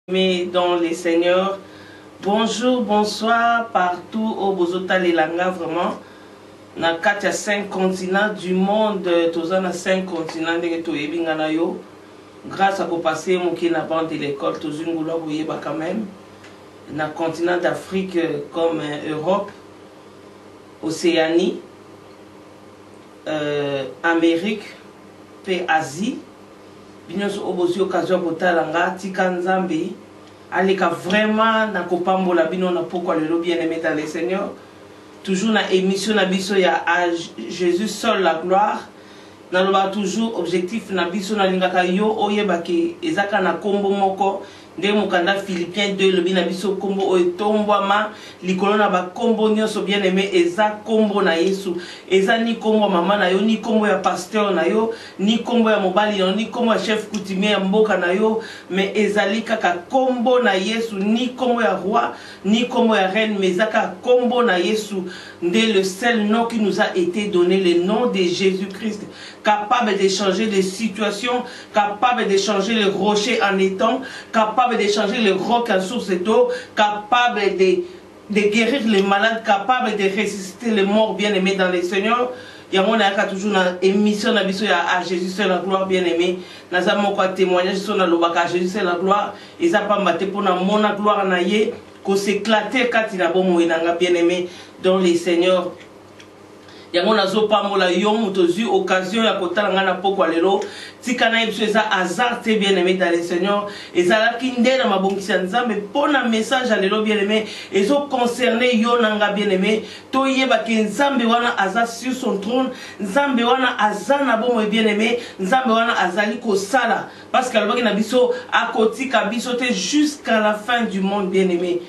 Mais dans les seigneurs, bonjour, bonsoir, partout au Bozota Lelanga, vraiment. Na 4 à 5 continents du monde, tous na 5 continents de Toyebingana yo. Grâce à passer mon qui na bande de l'école, tous une goulot bouyeba quand même. Na continent d'Afrique comme Europe, Océanie, Amérique, et Asie. Binyoso obosi occasion kotalanga tika nzambe aleka vraiment na kopambola bino na pourquoi le bien aimé dans les seigneurs toujours na émission na biso ya à Jésus seul la gloire na loba toujours objectif na biso na lingaka yo oyebaki ezaka na kombo moko nde mokanda Philippiens 2 lobi na biso kombo oetombwama likolo na ba kombo nyonso bien aimé eza kombo na Yesu eza ni kombo mama na yo ni kombo ya pasteur na yo ni kombo ya mobali yo ni kombo ya chef coutumier ya mboka na yo mais ezali kaka kombo na Yesu ni kombo ya roi ni kombo ya reine mais ezaka kombo na Yesu nde le seul nom qui nous a été donné, le nom de Jésus-Christ, capable de changer les situations, capable de changer les rochers en étang, capable de changer les rocs en source d'eau, capable de guérir les malades, capable de ressusciter les morts bien-aimés dans les seigneurs. Il y a toujours une émission à Jésus c'est la gloire bien-aimé. Nous avons un témoignage sur la Jésus c'est la gloire. Ils n'ont pas battu pour la gloire naïe. Qu'on s'éclater quand il a bon bien-aimé dans les seigneurs. Yango nazo pamola yo mutozu occasion ya kotala na poko lelo tikana yesu eza hasard te bien aimé dans les seigneurs ezala kinde na mabongisa nzambe pona message lelo bien aimé ezo concerner yo nanga bien aimé to yeba ke nzambe wana aza sur son trône nzambe wana azana bomo bien aimé nzambe wana azali ko sala parce que alobaki na biso akotika biso te jusqu'à la fin du monde bien aimé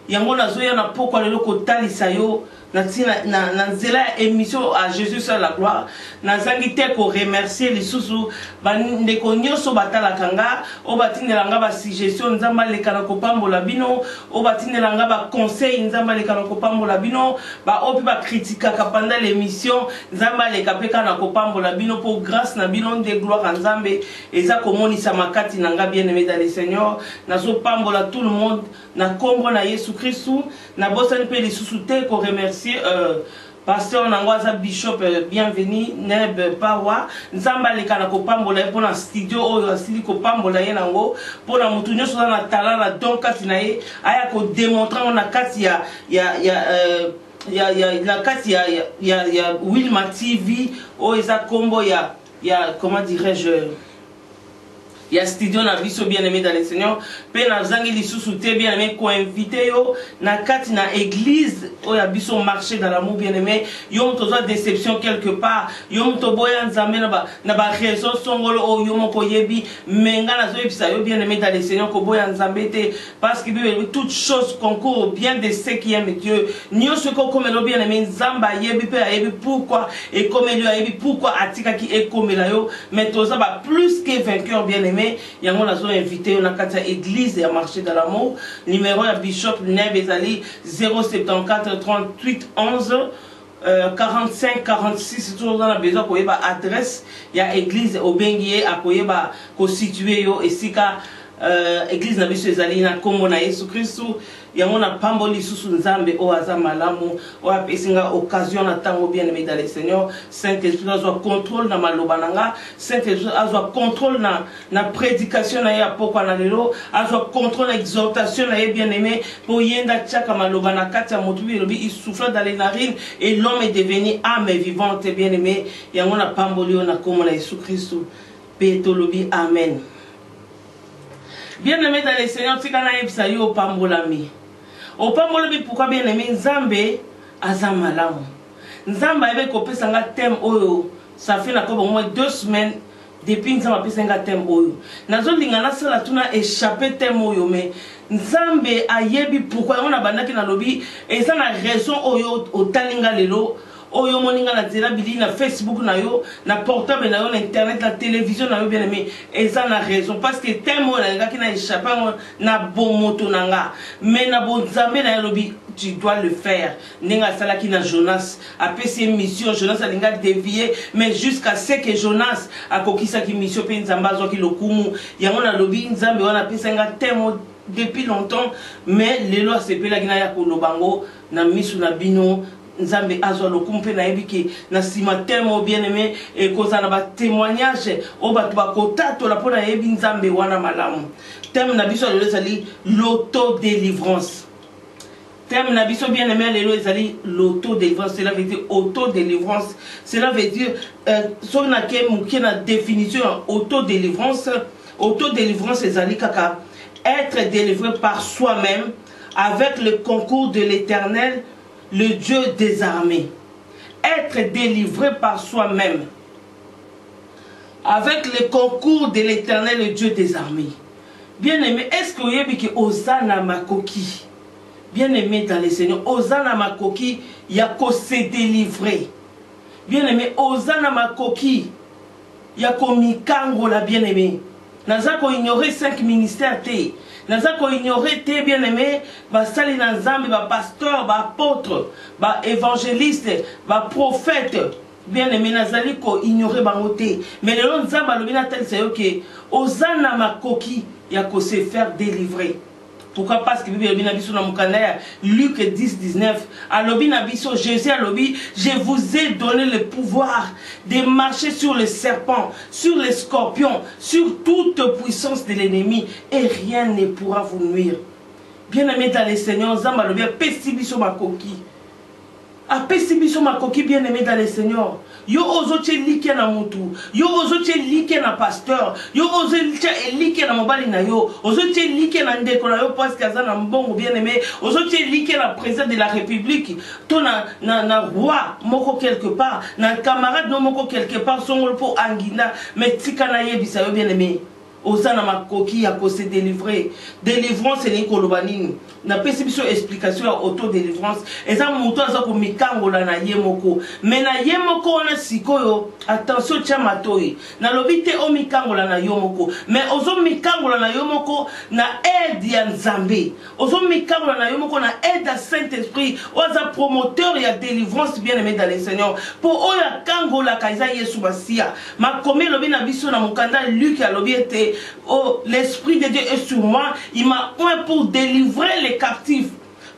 yango nazo ya na poko lelo kotalisa yo na nzela émission à Jésus sur la gloire nazangi te ko remercier les sous bande ko nyoso batala kanga o batinelanga ba suggestion nzamba lekana ko pambola bino o batinelanga ba conseil nzamba lekana ko pambola bino ba opi ba critique ka pendant l'émission nzamba lekapeka na ko pambola bino pour grâce na bino de gloire nzambe eza ko monisa makati nanga bien aimé dans les seigneurs nazo pambola tout le monde na kombo na Yesu Christu na bosani pe les sous te ko remercier pasteur Nangwaza Bishop bienvenue Neb Pawa nzamba lekana ko pambola pour na studio oyo asili ko pambola ye nango pour na mutu nyoso na talala donc kati na ye aya ko démontrer na kati ya Wilma TV o eza kombo ya comment dirais-je il y a studio na biso bien aimé dans les seigneurs pe na zangi lisusu te bien aimé ko invité yo na kati na église o ya biso marché dans l'amour bien aimé yo mto za déception quelque part yo mto boya nzambe na ba raison songolo o yo moko yebi menga na zo yebisa yo bien aimé dans les seigneurs ko boya nzambe te parce que Bible toute chose concourt au bien de ceux qui aiment Dieu nyo ce ko comme lo bien aimé nzamba yebi pe yebi pourquoi et comme lui a yebi pourquoi atika ki e comme la yo mais toza ba plus que vainqueur bien aimé yango nazo invité na kati ya église ya marché dans l'amour numéro ya bishop Neb ezali 074 38 11 45 46 toujours dans la besoin koyeba adresse ya église obengiye akoyeba ko situer yo esika église na biso ezali na kombo na Yesu Christu yango na pamboli susu nzambe o aza malamu o apesinga occasion na tango bien aimé dans les seigneurs Saint-Esprit azwa contrôle na maloba nanga Saint-Esprit azwa contrôle na prédication na ya pokwa na lelo azwa contrôle na exhortation na ye bien aimé pour yenda tchaka maloba na kati ya motu lobi il souffle dans les narines et l'homme est devenu âme vivante bien aimé yango na pamboli na kombo na Yesu Christu pe to lobi amen. Bien aimé dans les seigneurs, tu kana yebisa yo pambolami. O pambolami pourquoi bien aimé Nzambe azamalamu. Nzamba ebe kopesa nga thème oyo, ça fait na ko au moins 2 semaines depuis Nzamba pesa nga thème oyo. Nazo lingana sala tuna échapper thème oyo mais Nzambe ayebi pourquoi on a bandaki na lobi et ça na raison oyo otalinga lelo. Oyo moninga na zela bili na Facebook na yo na portable na yo na internet na télévision na yo bien aimé eza na raison parce que tellement na ngaki na échapper na bon moto nanga mais na bon nzambe na lobi tu dois le faire ninga sala ki na Jonas après ses missions Jonas a linga dévié mais jusqu'à ce que Jonas a kokisa ki mission pe nzamba zo ki lokumu yango na lobi nzambe wana pesa nga tellement depuis longtemps, mais les lois se pela gina ya kolobango na misu na bino nzambe azwa lokumpe na ebiki na simatemo bien aimé et koza na ba témoignage o batu ba kotato la pona yebi nzambe wana malamu. Thème na biso lelo ezali l'auto-délivrance. Thème na biso bien aimé lelo ezali l'auto-délivrance. Cela veut dire auto-délivrance. Cela veut dire so na ke muke na définition auto-délivrance. Auto-délivrance ezali kaka être délivré par soi-même avec le concours de l'Éternel, le Dieu des armées. Être délivré par soi-même avec le concours de l'Éternel, le Dieu des armées. Bien aimé, est-ce que vous avez dit que Osana Makoki, bien aimé dans les Seigneurs, Osana Makoki, il y a qu'à se délivrer. Bien aimé, Osana Makoki, il y a qu'à mikango la bien aimé. Naza ko ignorer 5 ministères té. Naza ko ignorer té bien aimé, ba sali nzambe, ba pasteur, ba apôtre, ba évangéliste, ba prophète. Bien aimé, nazali ko ignorer bango té. Mais le long nzamba lobina tel c'est OK. Osana makoki ya ko se faire délivrer. Pourquoi? Parce que Bible Biso na mukanda Luc 10, 19. Alobi na biso Jésus alobi, je vous ai donné le pouvoir de marcher sur les serpents, sur les scorpions, sur toute puissance de l'ennemi et rien ne pourra vous nuire. Bien aimé dans les Seigneurs, Zamba alobi pesi biso makoki. A pesi biso makoki bien aimé dans les Seigneurs. Yo ozoche like na mutu, yo ozoche like na pasteur, yo ozoche like na mobali na yo, ozoche like na ndeko na yo parce que aza na mbongo bien aimé, ozoche like na président de la République, to na roi moko quelque part, na camarade no moko quelque part songol po angina, mais tika na yebisa yo bien aimé. Osana makoki ya ko se délivrer. Délivrance ni kolobanini. Na pesi biso explication ya auto-délivrance. Eza muto aza ko mikangola na yemoko. Mais na yemoko na sikoyo, attention tia matoi. Na lobite o mikangola na yomoko. Mais ozo mikangola na yomoko na aide ya Nzambe. Ozo mikangola na yomoko na aide ya Saint-Esprit. Oza promoteur ya délivrance bien aimé dans les Seigneurs. Pour oya kangola kaisa Yesu basia. Ma kome lobi na biso na mukanda Luc ya lobi ete oh, l'Esprit de Dieu est sur moi. Il m'a oint pour délivrer les captifs,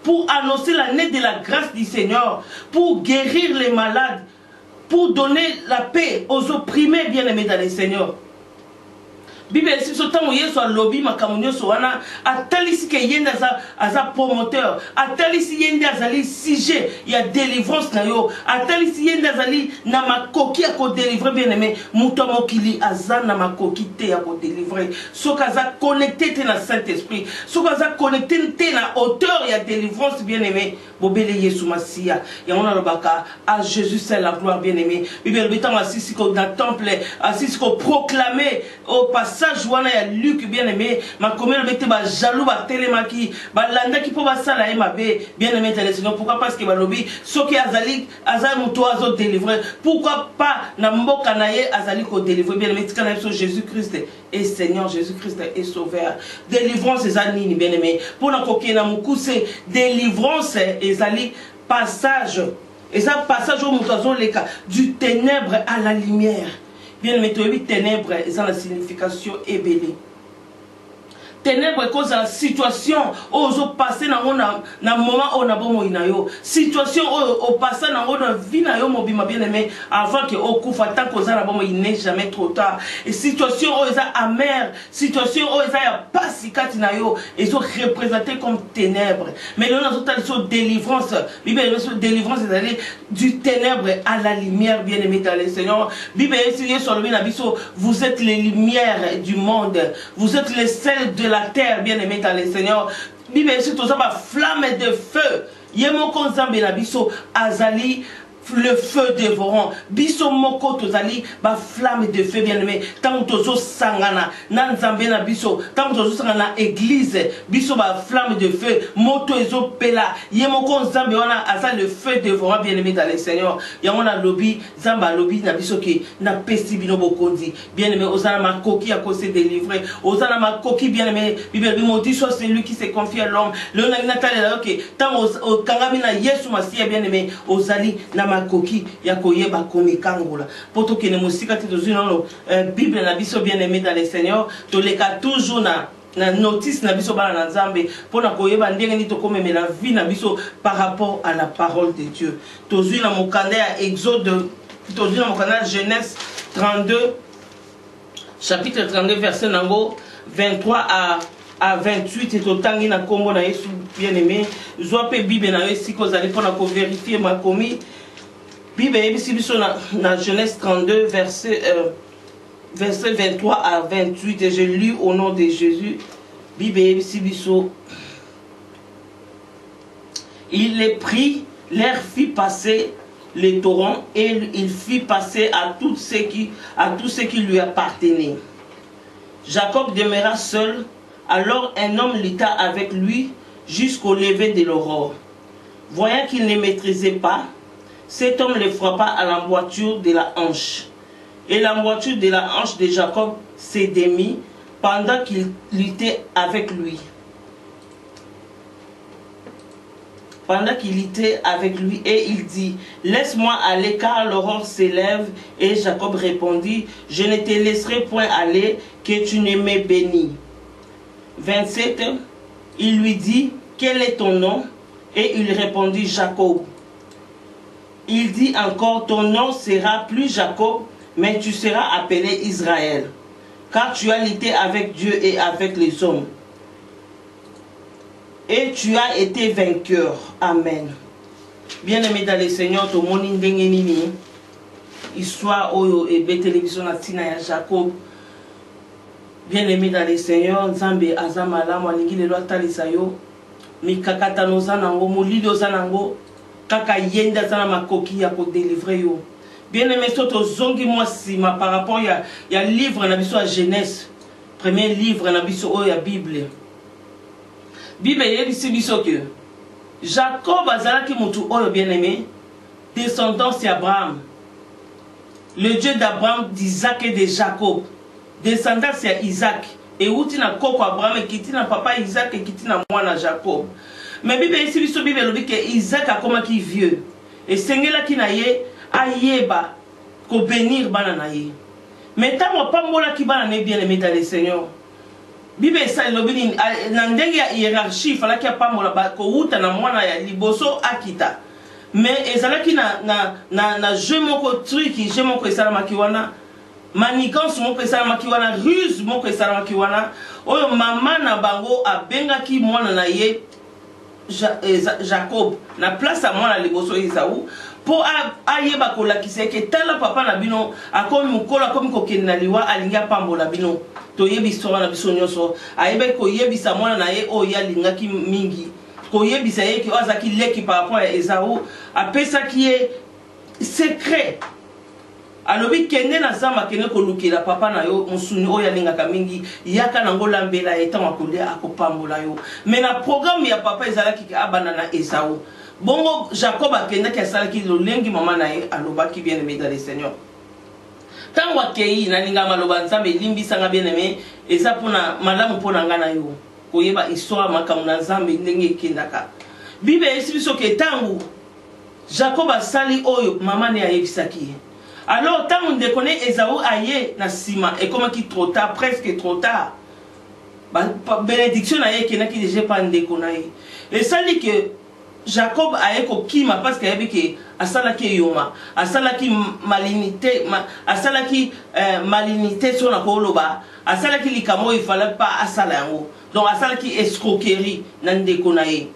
pour annoncer l'année de la grâce du Seigneur, pour guérir les malades, pour donner la paix aux opprimés bien-aimés dans les Seigneurs. Bible si sotan où yeso lobby makamunyo so wana atalisi ke yenda za promoteur atalisi yenda azali sujet il y a délivrance na yo atalisi yenda azali na makoki ya ko délivrer bien aimé muto mokili azana makoki te ya ko délivrer soka za connecté te na Saint-Esprit soka za connecté te na hauteur ya délivrance bien aimé bobele Yesu Masia ya on a lobaka à Jésus c'est la gloire bien aimé Bible bitan asisi ko dans temple asisi ko proclamer au passage wana ya Luc bien aimé ma komelo bete ba jaloux ba telemaki ba landa ki po ba sala e mabe bien aimé dans le Seigneur. Pourquoi? Parce que ba lobi soki azali muto azo délivrer, pourquoi pas na mboka na ye azali ko délivrer bien aimé tika na biso Jésus Christ est Seigneur, Jésus Christ est sauveur. Délivrance ezali bien aimé pour na koki na mukuse délivrance ezali passage et ça passage au muto leka du ténèbre à la lumière. Bien aimé, ténèbres, c'est la signification ébélée. Ténèbres cause la situation où on passe dans un moment où on a bon inayo situation où on passe dans une vie na yo mobima bien aimé avant que au coup tant qu'on a bon il n'est jamais trop tard et situation où ils a amer situation où ils a pas si kat na yo ils sont représentés comme ténèbres mais là nous avons sur délivrance Bible sur délivrance c'est aller du ténèbre à la lumière bien aimé dans le Seigneur Bible est sur le biso vous êtes les lumières du monde vous êtes les sels de la terre bien aimé dans le Seigneur. Bible c'est tout ça ma flamme de feu. Yemoko nzambe na biso azali le feu dévorant. Biso moko tozali ba flamme de feu bien aimé. Tant tozo sangana na nzambe na biso, tant tozo sangana église, biso ba flamme de feu, moto ezo pela. Yemoko nzambe wana azali le feu dévorant bien aimé dans le Seigneur. Yamona lobby, zamba lobby na biso ki na pesi bino bokondi. Bien aimé, osana makoki a ko se délivrer. Osana makoki bien aimé, Bible dit soit c'est lui qui se confie à l'homme. Le natal OK, tant au kangami na Yesu Masia bien aimé, osali na makoki ya koyeba komikangola poto kene musika titozuna Bible na biso bien aimé dans le Seigneur to leka toujours na na notice na biso bana na Nzambe pona koyeba ndenge ni tokomeme la vie na biso par rapport à la parole de Dieu. Tozui na mokanda ya Exode, tozui na mokanda ya Genèse 32 chapitre 32 verset nango 23 à 28 et totangi na kombo na Yesu bien-aimé. Zwa pe Bible na yo siko zali pona ko vérifier makomi. Bible yebisi biso na Genèse 32 verset 23 à 28 et je lis au nom de Jésus. Bible yebisi biso. Il les prit, leur fit passer les torrents et il fit passer à tous ceux qui lui appartenaient. Jacob demeura seul. Alors un homme lutta avec lui jusqu'au lever de l'aurore. Voyant qu'il ne maîtrisait pas, cet homme le frappa à l'emboîture de la hanche. Et l'emboîture de la hanche de Jacob s'est démise pendant qu'il luttait avec lui. Pendant qu'il était avec lui, et il dit, laisse-moi aller car l'aurore s'élève. Et Jacob répondit, je ne te laisserai point aller, que tu ne me bénis. 27, il lui dit, quel est ton nom? Et il répondit, Jacob. Il dit encore, ton nom sera plus Jacob, mais tu seras appelé Israël, car tu as lutté avec Dieu et avec les hommes. Et tu as été vainqueur. Amen. Bien-aimé dans le Seigneur, to moni ndenge nini histoire oyo ebe télévision na tina ya Jacob. Bien-aimé dans le Seigneur, Nzambe azamala mwalingi lelo atalisa yo mikakata noza nango molili oza nango kaka yenda zana makoki ya ko délivrer yo. Bien-aimé soto zongi moi sima par rapport ya livre na biso ya Genèse, premier livre na biso oyo ya Bible. Bible yebisi biso que Jacob azalaki mutu oyo bien-aimé, descendance d'Abraham, le Dieu d'Abraham, d'Isaac et de Jacob. Descendance ya Isaac. Et outi na koko Abraham et kiti na papa Isaac et kiti na mwana Jacob. Mais Bible yebisi biso Bible lobi que Isaac a comme qui vieux. Et sengela ki na ye ayeba ko bénir bana na ye. Mais tant pas mola ki bana ne bien-aimé dans le Seigneur. Bible ça lobini na ndenge ya hiérarchie fala ki apamola ba ko uta na mwana ya liboso akita. Mais ezalaki na jeu moko truc, jeu moko esalamaki wana, manigance moko esalamaki wana, ruse moko esalamaki wana, oyo mama na bango abengaki mwana na ye Jacob na place à mwana liboso Esaú pour ayeba kolakisa ke tala papa na bino akomi mukolo akomi kokende na liwa alingi apambola bino. To yebisa wana biso nyonso ayeba ko yebisa mwana na ye o yalingaki mingi ko yebisa ye ki azaki leki par rapport à Esaú apesa ki ye secret alobi kende na zamba kende kolukela papa na yo musuni o yalingaka mingi yaka nango lambela etant akolia akopambola yo. Mais na programme ya papa ezalaki ki abana na Esaú. Bongo Jacob akendaki asalaki lolengi mama na ye alobaki bien-aimé dans le Seigneur. Tango akei nalinga maloba Nzambe limbisanga bien-aimé eza pona malamu pona nga na yo koyeba histoire makamu na Nzambe ndenge ekendaka. Bible yebisi biso ke tango Jacob asali oyo mama ne ayebisaki. Alors tango ndeko ne Esaú aye na sima ekomaki trop tard, presque trop tard. Bénédiction na ye kenaki déjà pas ndeko na ye. Et ça dit que Jacob a eko kima parce qu'il y avait que asalaki yoma, asalaki malinité, asalaki malinité sur la koloba, asalaki likamo il fallait pas asalango. Donc asalaki escroquerie nande konaye.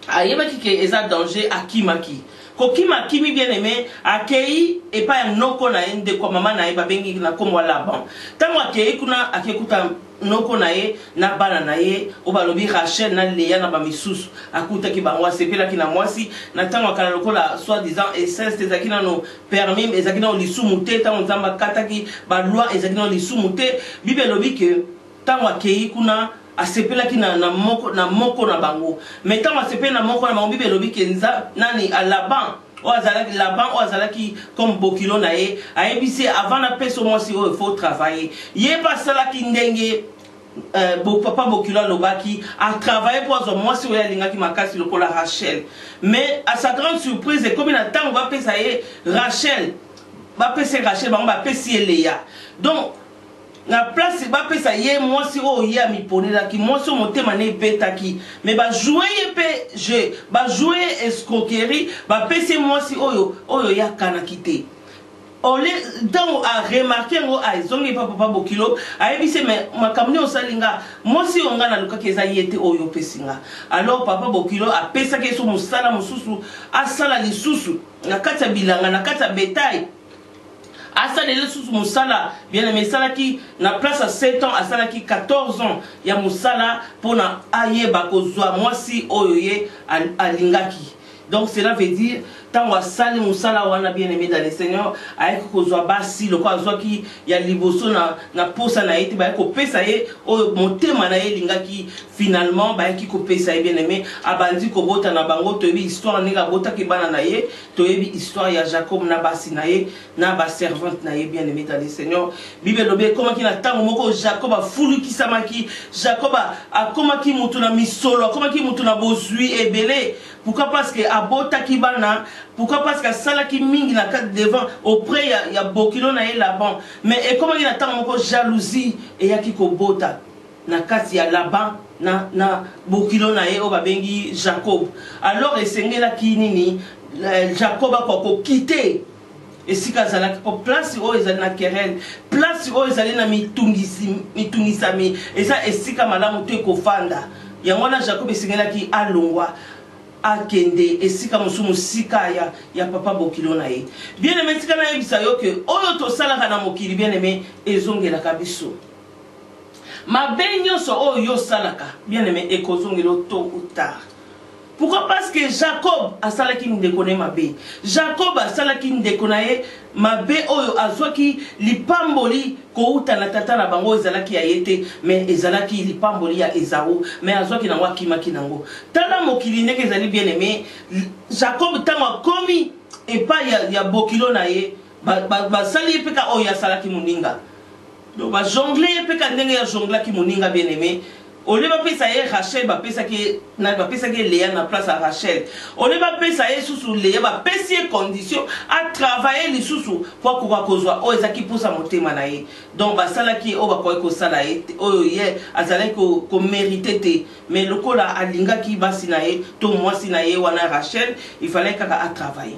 Ayebaki que eza danger akimaki. Kokima kimi bien aimé akei et pas un noko na ende ko mama na eba bengi na komwa Laban. Tango akei kuna akekuta noko na ye na bana na ye obalobi Rachel na Léa na ba misusu akuta ki bangwa sepela ki na mwasi na tango akala lokola soi-disant essence ezaki na no permis ezaki na lisumu te tango Nzamba kataki ba loi ezaki na lisumu te. Bible lobi que tango akei kuna asepela ki na moko na bango. Mais tango asepela na moko na bango Bible lobi que nani à Laban o azalaki comme bokilo na ye ayebisi avant na peso mwasi o il faut travailler yeba salaki ndenge papa bokilo lobaki a travaillé pour zo mwasi o yalingaki makasi lokola Rachel. Mais à sa grande surprise et comme na tango ba pesa ye Rachel ba pesa Rachel ba pesi Léa. Donc na place ba pesa ye mwasi o ya mi ponela ki mwasi motema ne beta ki mais ba jouer ye pe je ba jouer escroquerie ba pesa mwasi oyo ya kana kité ole donc a remarqué ngo a zongi papa bokilo a ebise mais makamni osalinga mwasi onga na luka keza yete oyo pesinga alors papa bokilo a pesa ke so musala mususu asala lisusu na kata bilanga na kata bétail asala lisusu musala bien aimé sala ki na place à 7 ans asala ki 14 ans ya musala pona ayeba kozwa mwasi oyo ye alingaki donc cela veut dire tant wa sali musala wana bien aimé dans le Seigneur avec kozwa basi loko azwa ki ya liboso na posa na ete ba ko pesa ye o motema na ye lingaki finalement ba ki ko pesa ye bien aimé abandi ko bota na bango to bi histoire ninga bota ki bana na ye to bi histoire ya Jacob na basi na ye na ba servante na ye bien aimé dans le Seigneur Bible lobe comment ki na tango moko Jacob a fulu ki samaki Jacob a comment ki mutu na misolo comment ki mutu na bozui ebele pourquoi parce que abota ki bana pourquoi parce que ça là qui mingi na carte devant auprès il y a bokilo na là-bas mais et comment il attend encore jalousie et ya ki ko bota na carte ya là-bas na bokilo na o babengi Jacob alors esengela ki nini Jacob a ko quitter et si kazala ko place o ezali na querelle place o ezali na mitungisami eza esika malamu te ko fanda yango na Jacob esengela ki alongwa akende esika musumu sika ya papa bokilo na ye bien aimé tika na yebisa yo ke oyo to sala kana mokili bien aimé ezongela kabiso mabe nyonso oyo salaka bien aimé ekozongela tôt ou tard pourquoi parce que Jacob a salaki ndekone mabe Jacob a salaki ndekona ye mabe oyo azwaki lipamboli ko uta na tata na bango ezalaki ya yete mais ezalaki lipamboli ya Esaü mais azwaki nango akimaki nango tala mokili ndenge ezali bien aimé Jacob tango komi epa ya bokilo na ye basali peka oyo asalaki moninga donc ba jongler peka ndenge ya jonglaki moninga bien aimé on ne va pas ça Rachel va pas ça qui na va pas ça qui Léa na place à Rachel on ne va pas ça sous Léa va passer condition à travailler les sous pour quoi kozwa o ezaki pour ça monter manaye donc ba sala ki o ba ko sala o ye azale ko mériter te mais le kola alinga ki basinaye to moi sinaye wana Rachel il fallait qu'à travailler.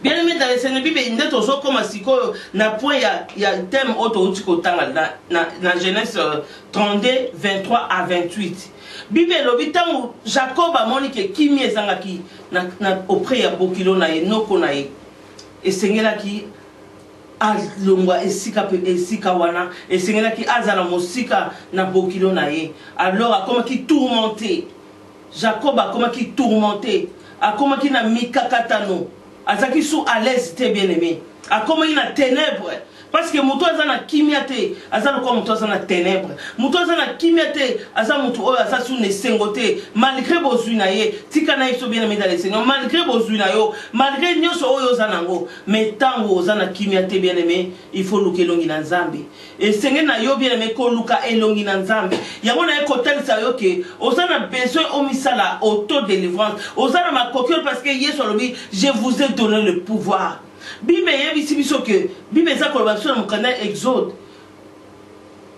Bien aimé dans le Seigneur, Bible est toujours comme na point il y a thème auto na Genèse 32 23 à 28. Bible l'obitam Jacob a monique qui mi ezangaki na auprès ya bokilo na ye noko na ye. Et sengela ki alongwa esika wana et sengela ki azala mosika na bokilo na ye. Alors comme qui tourmenté. Jacob a comme qui tourmenté. A comme qui na mikakatano. Azaki sous à l'aise t'es bien aimé. A comme il a ténèbres. Parce que muto azana kimiate, azana kwa muto azana ténèbres. Muto azana kimiate, azana muto oyo asa sous ne sengote. Malgré bozuna ye, tika na iso bien aimé dans le Seigneur. Malgré bozuna yo, malgré nyoso oyo zanango, mais tango ozana kimiate bien aimé, il faut luke longi na nzambe. Et senge na yo bien aimé ko luka elongi na nzambe. Yango na ekotel sa yo ke ozana besoin omisala auto délivrance. Ozana ma coquille parce que Yesu alobi, je vous ai donné le pouvoir. Bible yebisi biso ke Bible eza koloba biso na mokanda Exode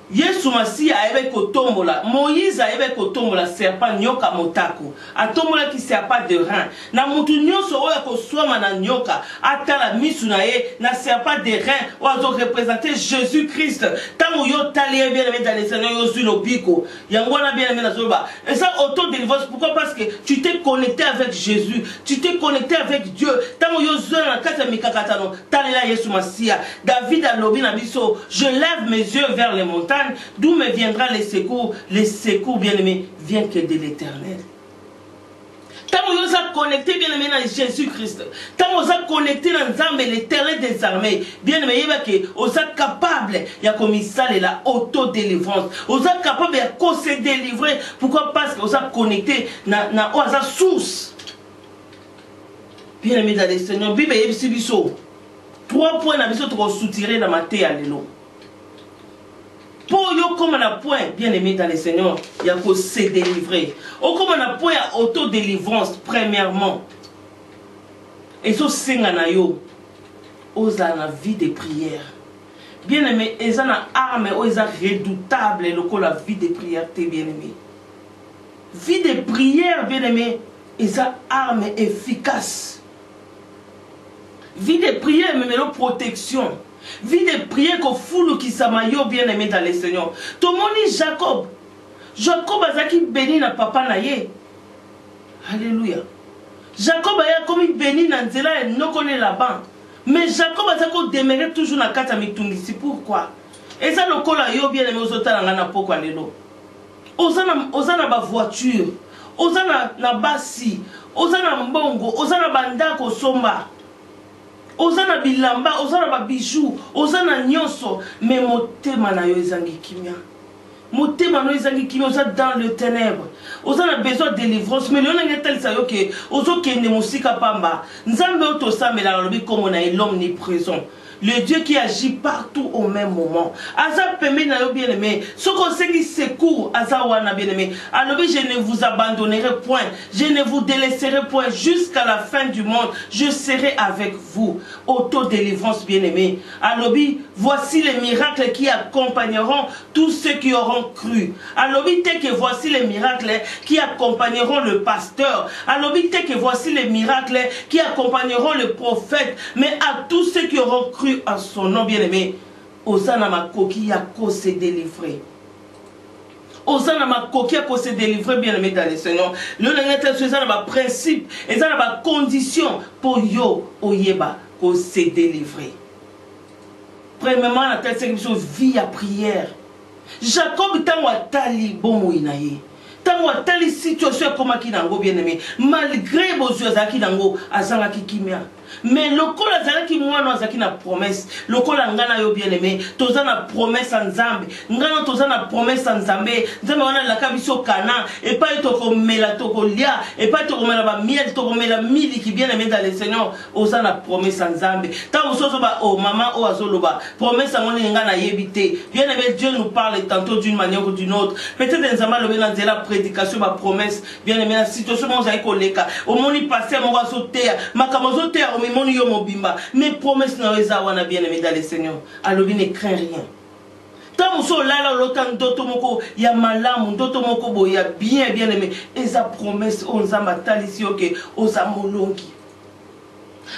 Yesu Masiya ayebe kotombola Moïse ayebe kotombola serpent nyoka motako atombola ki serpent de rein na mutu nyonso oyo koswama na nyoka atala misu na ye na serpent de rein oyo représenter Jésus-Christ tango yo tali bien aimé dans les Seigneur yo sur l'obiko yango na bien aimé na zoba et ça auto délivrance pourquoi parce que tu t'es connecté avec Jésus tu t'es connecté avec Dieu tango yo zona na kata mikakatano tali la Yesu Masiya David a lobi na biso je lève mes yeux vers les montagnes d'où me viendra les secours bien-aimés viennent que de l'Éternel. Quand vous êtes connecté bien-aimé à Jésus-Christ, quand vous êtes connecté dans Nzambe l'Éternel des armées, bien-aimé, vous êtes capable, il y a comme ça la auto-délivrance. Vous êtes capable de se délivrer. Pourquoi? Parce que vous êtes connecté dans la source. Bien-aimé dans le Seigneur, Bible est biso. 3 points na biso to soutirer dans ma tête à l'élo. Pour yo comme on a point bien aimé dans le Seigneur, il y a faut se délivrer. Ou comme on a point à auto-délivrance premièrement. Et so singa na yo, osa na vie de prière. Bien aimé, ils ont une arme, ils ont redoutable, la vie de prière, bien aimé. Vie de prière, bien aimé, ils ont arme efficace. Vie de prière, mais la protection. Vie de prière qu'on foule qui s'amaille bien aimé dans les Seigneur. Tout le monde dit Jacob. Jacob a qui béni na papa na ye. Alléluia. Jacob a comme il béni na nzela et non connaît là-bas. Mais Jacob a qui demeure toujours na kata mitungi. C'est pourquoi. Et ça le cola yo bien aimé aux autres na pokwa lelo. Ozana ba voiture. Ozana na basi. Ozana mbongo. Ozana bandako somba. Ozana bilamba, ozana ba bijoux, ozana nyonso, mais motema na yo ezangi kimia. Motema no ezangi kimia, oza dans le ténèbre. Ozana besoin de délivrance, mais l'on a tel sa yo ke ozo kende musika pamba. Nzambe oto samela lobi comme na l'omniprésent. Le Dieu qui agit partout au même moment. Aza pembe na yo bien aimé. Ce qu'on sait qui secours, Aza wana bien aimé. Alors je ne vous abandonnerai point. Je ne vous délaisserai point jusqu'à la fin du monde. Je serai avec vous. Auto-délivrance bien aimé. Alors voici les miracles qui accompagneront tous ceux qui auront cru. Alors que voici les miracles qui accompagneront le pasteur. Alors que voici les miracles qui accompagneront le prophète. Mais à tous ceux qui auront cru en son nom bien-aimé, Osana ma coquille a se délivrer. Osana ma coquille a se délivrer bien-aimé dans le Seigneur. Le Seigneur a un principe et ça a une condition pour yo oyeba ko se délivrer. Premièrement, la tête c'est que vie à prière. Jacob tango atali bomo inaye. Tango atali situation comme qui nango bien-aimé. Malgré vos yeux qui nango azanga kikimia. Mais le col azalaki mwana azaki na promesse. Le col ngana yo bien aimé. Toza na promesse en Nzambe. Ngana toza na promesse en Nzambe. Nzambe wana la kabiso kana. Et pas toko mela toko lia. Et pas toko mela ba miel toko mela mili qui bien aimé dans le Seigneur. Oza na promesse en Nzambe. Ta ososo ba oh maman o azoloba. Promesse en ngana ngana yebite. Bien aimé Dieu nous parle tantôt d'une manière ou d'une autre. Peut-être Nzamba le bena la prédication ba promesse. Bien aimé la situation mon zaiko leka. Au moni passer mon rasoter. Makamazoter mais promesse n'a pas bien aimé dans le Seigneur. Alors il ne craint rien. Tant que là l'autant d'autres moko ya malamu d'autres moko bo ya bien aimé et sa promesse on zamba talisi ok oza molongi.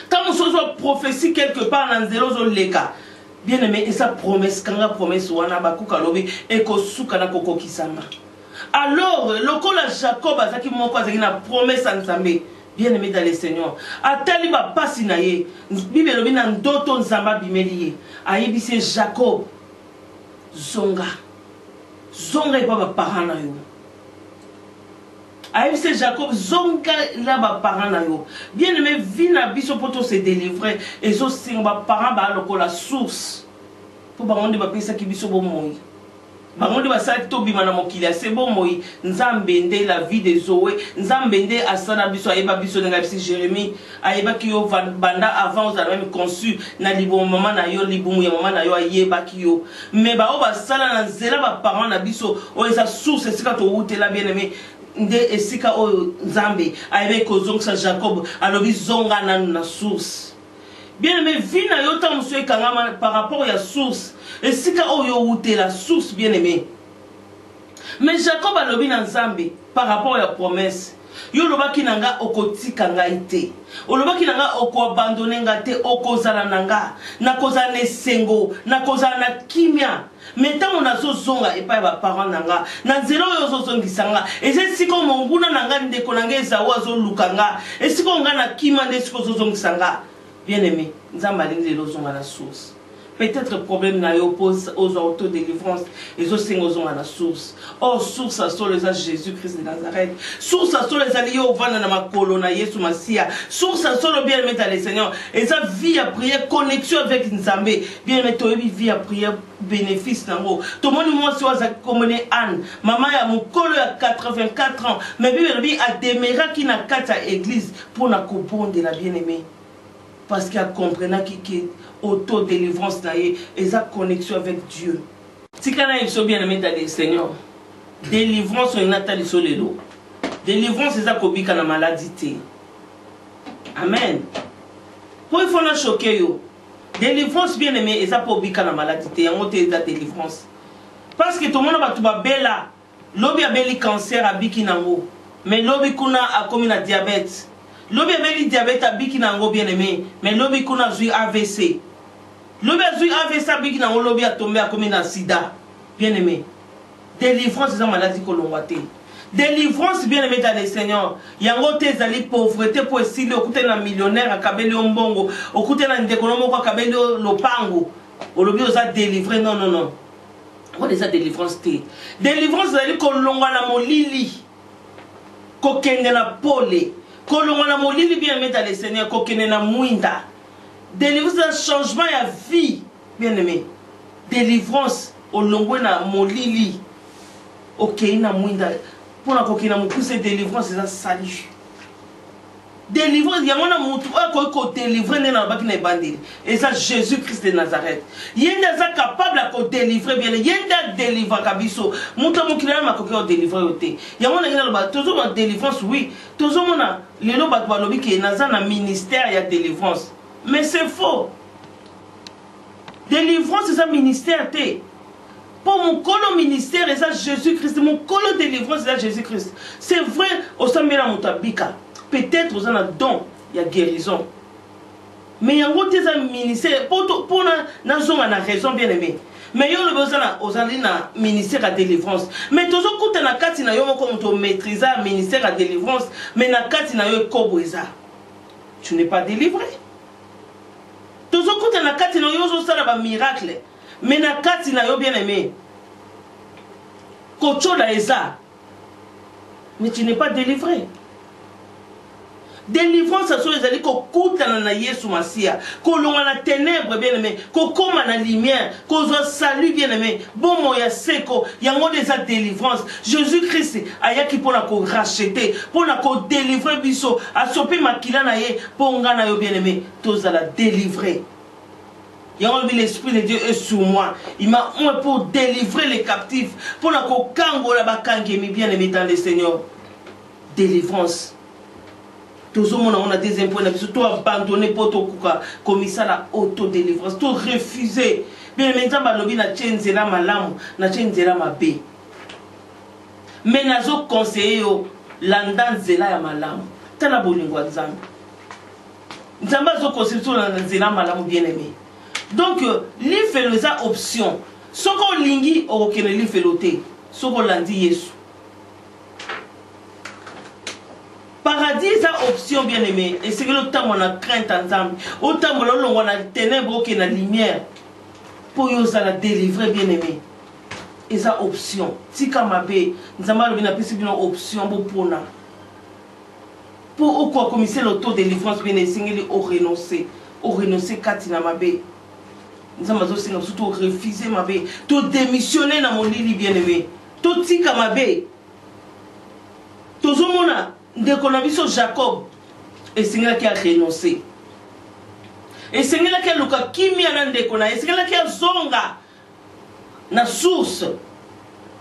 Tant que soit prophétie quelque part dans zéro zone leka bien aimé et sa promesse quand la promesse wana bakuka lobi et ko suka na koko kisama. Alors le col Jacob azaki moko azaki na promesse en Nzambe. Bien aimé dans le Seigneur. Atali ba pasi na ye. Bible lobi na ndoto nzamba bimeliye. Ayebise Jacob. Zonga. Zonga e pa ba parent na yo. Ayebise Jacob zonga la ba parent na yo. Bien aimé vina biso poto se délivrer. Et zo sing ba parent ba loko la source. Pour ba monde ba pesa ki biso bo moyi. Bangondi basali to bimana mokili c'est bon moi nzambende la vie de Zoé nzambende asana biso ayeba biso nga bisi Jérémie ayeba ki yo banda avant vous avez même conçu na libo maman na yo libumu ya maman na yo ayeba ki yo mais ba o basala na nzela ba parents na biso o esa source sika to utela bien aimé nde esika o nzambe ayeba ko zonga Jacob alobi zonga na source bien aimé vina yo ta monsieur kangama par rapport à la source. Et si quand on a la source bien aimée. Mais Jacob a lobi dans Nzambe par rapport à la promesse. Yo loba ki nanga okoti kanga ite. O loba ki nanga oko abandonner ngate oko zala nanga. Na koza ne sengo, na koza na kimia. Mais tant on a zo zonga et pas ba parents nanga. Na zero yo zo zongisanga. Et c'est si ko monguna nanga ndeko nanga ezawa zo lukanga. Et si ko ngana kima nde si ko zo zongisanga. Bien aimé, Nzamba linze lo zonga la source. Peut-être le problème n'a oppose aux autodélivrances et aux signes à la source. Oh, source à sol les Jésus-Christ de Nazareth. Source à sol les alliés au vent dans ma colonna, Yesu Massia. Source à sol bien mettre à les Seigneur. Et ça vie à prière, connexion avec Nzambe. Bien mettre vie à prière, bénéfice n'amo. Tout le monde moi soit comme Anne. Maman a mon colo à 84 ans. Mais bien a demeuré qui n'a qu'à église pour la couponne de la bien-aimée. Parce qu'elle comprenait qui auto-délivrance et sa connexion avec Dieu. Si quand ils sont bien aimés dans le Seigneur, délivrance on a tali sur les lots. Délivrance c'est ça qu'on vit quand la maladie. Amen. Pour il faut la choquer yo. Délivrance bien aimé, et ça pour bika na maladie, il y a une délivrance. Parce que tout le monde va tout bella, l'obi a belli cancer à biki nango, mais l'obi kuna a comme un diabète. L'obi a belli diabète à biki nango bien aimé, mais l'obi kuna a eu AVC. L'obi a eu AVC à biki nango, l'obi a tombé à comme un sida, bien aimé. Délivrance, c'est une maladie que l'on voit. Délivrance, bien aimé dans les Seigneurs. Il y a une pauvreté pour essayer au côté d'un millionnaire à Kabeli Ombongo, au côté d'un déconomie à Kabeli Lopango. Au lobby, on a délivré. Non, non, non. On a délivrance. Délivrance, c'est-à-dire qu'on l'a la molili. Qu'on kende la pole. Qu'on l'a la molili, bien aimé dans les Seigneurs. Qu'on kende la mouinda. Délivrance, c'est un changement de vie, bien aimé. Délivrance, on l'a la molili. Ok, na mouinda. Pour la coquine, c'est délivrance, c'est ça salut. Délivrance, il y a un qui délivrer dans la bandit. Et ça, Jésus-Christ de Nazareth. Il y a des capable de délivrer bien. Il y a des délivrer Kabiso. Monta mon client m'a coquille délivrer. Il y a un toujours en délivrance, oui. Toujours on a les lots batoualobi qui est dans un ministère, il y a délivrance. Mais c'est faux. Délivrance, c'est un ministère. Pour mon colo ministère, et ça Jésus-Christ, mon colo délivrance, c'est ça Jésus-Christ. C'est vrai, au Samira Moutabika. Peut-être aux un don, il y a guérison. Mais il y a un ministère, pour na raison bien aimé. Mais il y a un ministère à délivrance. Mais toujours quand on a quatre, il y a un maîtriser un ministère à délivrance. Mais il y a quatre, il y a un koboisa. Tu n'es pas délivré. Toujours quand on a quatre, il y a un miracle. Mais na kati na yo bien aimé. Kocho la eza. Mais tu n'es pas délivré. Délivrance à ceux qui ont coûté na Yesu Masia. Ko longa na ténèbres bien aimé. Ko koma na lumière. Ko zo salut bien aimé. Bon moya seko. Yango des délivrance. Jésus-Christ aya ki pour la ko racheter. Pour la ko délivrer biso. A sopi makila na ye. Pour nga na yo bien aimé. Toza la délivrer. L'Esprit de Dieu est sur moi. Il m'a oint pour délivrer les captifs. Pour la kokango la bakangi bien aimé dans le Seigneur. Délivrance. Tout le monde on a des impôts. Tout abandonné pour tout commissaire la autodélivrance. Tout refusé. Bien aimé dans balobi na tchenzela malamu na tchenzela mabe. Mais nazo conseiller yo landa nzela ya malamu. Tana bolingo nzambe. Nzamba zo conseiller sur landa nzela malamu bien aimé. Donc, li fait les options. Soko lingi okene li fait l'oté. Soko landi Yesu. Paradis a option bien aimé. Et c'est que le temps on a crainte ensemble. Autant on a ténèbres qui na lumière. Pour yo ça la délivrer bien aimé. Et ça option. Si kamabe, nous avons une option pour na. Pour quoi commissaire l'auto-délivrance bien aimé, au renoncer. Au renoncer katina mabe. Nous avons surtout refusé ma bé, tout démissionner dans mon lit bien aimé, tout tika ma bé, tout le monde dès qu'on a vu sur Jacob, et Seigneur qui a renoncé, et Seigneur qui a luka kimi anande kona, et Seigneur qui a zonga na source,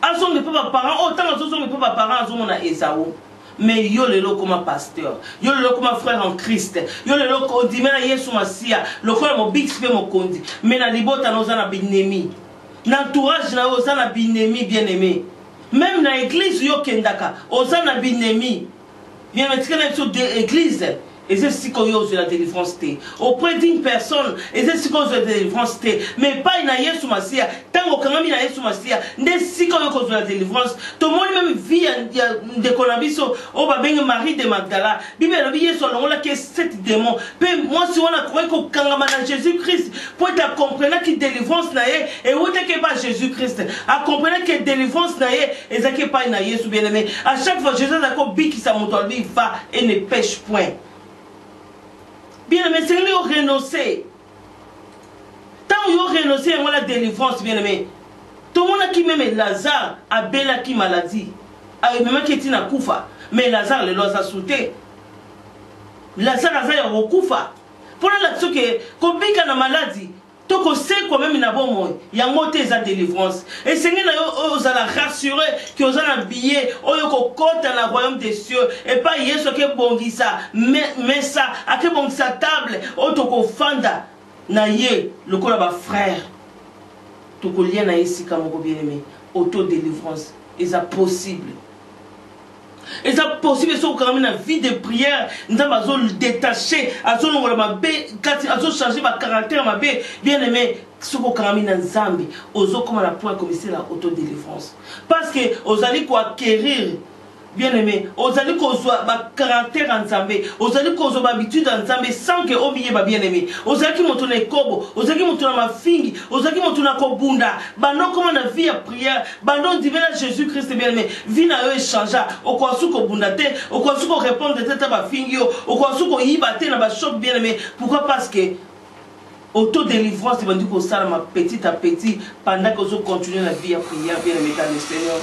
a zonga papa parent, autant a zonga papa parent, a zonga na Esaou. Mais yo le lo comme pasteur, yo le lo comme frère en Christ, yo le lo ko di mena Yesu Masia, le ko mo big spe mo kondi, mais na libota no zana binemi. L'entourage na ozana binemi bien aimé. Même na église yo kendaka, ozana binemi. Viens mettre na sur église. Et c'est ce qu'on a la délivrance. Auprès d'une personne, et c'est ce qu'on a la délivrance. Mais pas une Yesu Masia. Tant qu'on a mis la Yesu Masia, n'est ce qu'on a la délivrance. Tout le monde même vit de Konabiso, au babeng Marie de Magdala. Bible a dit Yesu, on a que 7 démons. Mais moi, si on a cru qu'on a Jésus-Christ, pour te comprendre que délivrance naïe, et où t'es pas Jésus-Christ. À comprendre que délivrance naïe, et ça qui pas une Yesu bien-aimé. À chaque fois, Jésus a dit qu'il va et ne pêche point. Bien aimé, c'est lui qui a renoncé. Tant qu'il a renoncé, il y a la délivrance, bien aimé. Tout le monde qui même Lazare a belle qui maladie. Même qui est en Koufa. Mais Lazare, le a sauté. Lazare a Koufa. Pour la chose que, quand il a une maladie, donc on sait quand même il y a un mot de délivrance. Et c'est que vous allez rassurer que vous allez habiller, vous allez compter dans le royaume des cieux. Et pas hier ce que bon ça, mais ça, à que bon sa table, vous allez fanda. naye lokola ba frère tokolia na esika moko bien-aimé auto-délivrance eza possible. Et ça possible so quand même la vie de prière nous avons détaché azo longola mabe kati azo changer ma caractère mabe bien-aimé soko quand même nzambi ozo comme la point commissaire la auto-délivrance parce que ozali ko acquérir bien-aimé, ozali kozwa ba caractère nzambe, ozali kozwa ba habitude nzambe sans que obiye ba bien-aimé. Ozali ki moto na ekobo, ozali ki moto na mafingi, ozali ki moto na kobunda. Bando comme na vie à prière, bando divina Jésus-Christ bien-aimé, vie na yo échangea, okwasu ko bunda te, okwasu ko répondre tete ba fingi yo, okwasu ko yiba te na ba shop bien-aimé. Pourquoi? Parce que auto-délivrance, c'est ko sala ma petit à petit pendant que vous continuez la vie à prière bien-aimé dans le Seigneur.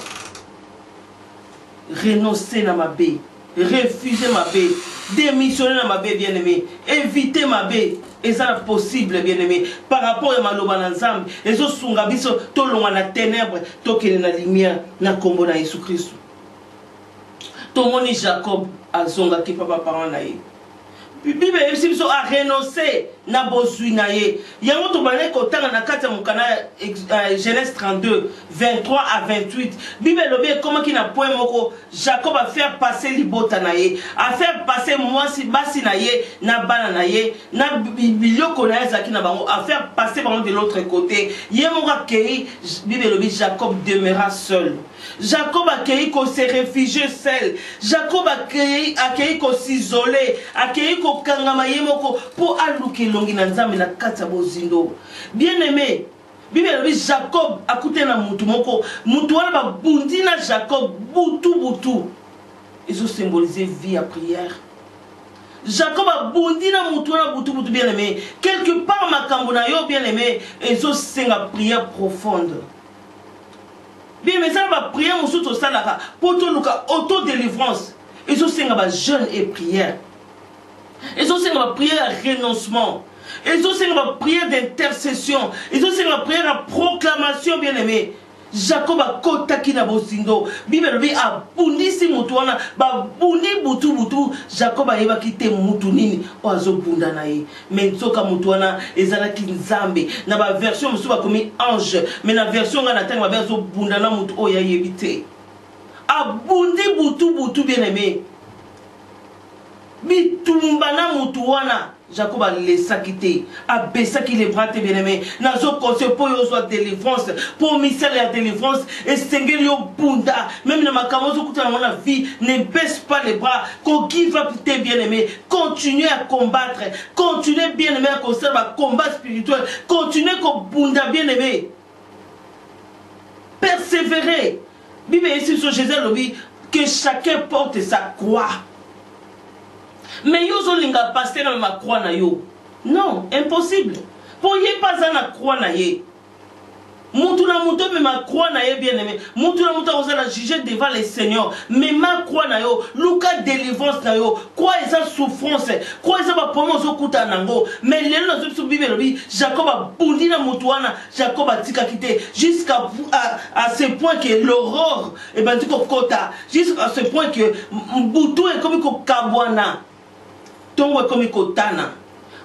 Renoncer à ma baie, refuser ma baie, démissionner à ma baie, bien-aimé, éviter ma baie, et ça est possible, bien-aimé, par rapport à ma lobananzam, et ça sungabiso, tout le monde la ténèbre, tout le la lumière, na combo na Jésus-Christ. Tout le monde Jacob a zonga qui papa parent naïe. Bible yebisi so a renoncer na bozwi na ye yango to bale ko tanga na kati ya mukana Genèse 32 23 à 28 Bible lobi comment qui na point moko Jacob a faire passer libota na ye a faire passer mwasi basi na ye na bana na ye na biloko na ezaki na bango a faire passer bango de l'autre côté ye moko kei Bible lobi Jacob demeura seul. Jacob a accueilli qu'on s'est réfugié seul. Jacob a accueilli qu'on s'isolait, accueilli qu'on kangamaye moko pour alouke longi na nzambe na kata bozindo. Bien aimé, Bible dit Jacob a coûté na mutu moko, mutu wana ba bundi na Jacob butu. Ils ont symbolisé vie à prière. Jacob a bondi na mutu wana butu bien aimé. Quelque part makambo na yo bien aimé, ils ont senga prière profonde. Bien, mais ça va prier mon soutien salara pour tout le auto-délivrance. Ils ont un jeûne et prière. Ils ont une prière à renoncement. Ils ont une prière d'intercession. Ils ont une prière à proclamation, bien aimé. Jacob a kotaki na bozindo. Bible bi a bundisi mutuana ba buni butu. Jacob a eba kite mutu nini oazo bunda na ye. Mais nsoka mutuana ezala kinzambe. Na ba version musu ba komi ange. Mais na version nga na tanga ba zo bunda na mutu oya yebite. A bundi butu bien aimé. Bitumba na mutuana. Jacob a laissé quitter, a baissé qui les bras bien aimés. Nazo conseil pour yo soit délivrance, pour mystère la délivrance et sengel yo bunda. Même dans ma camozo dans la vie, ne baisse pas les bras. Qu'on give up tes bien aimés, continuez à combattre, continuez bien aimé à conserver un combat spirituel, continuez qu'on bunda bien aimé. Persévérez. Bible ici sur Jésus lobby que chacun porte sa croix. Mais yo zo linga passer dans ma croix na yo. Non, impossible. Pour y pas à la croix na ye. Moutou na moutou mais ma croix na ye bien aimé. Moutou na moutou on la juger devant les seigneurs. Mais ma croix na yo, Luka délivrance na yo. Quoi esa souffrance, quoi esa ba pomo zo kuta nango. Mais lelo na zo Bible lobi, Jacob a bondi na moutouana, Jacob a tika quitté jusqu'à ce point que l'aurore et ben diko kota, jusqu'à ce point que Mboutou est comme ko kabwana. Tongo est comme kotana.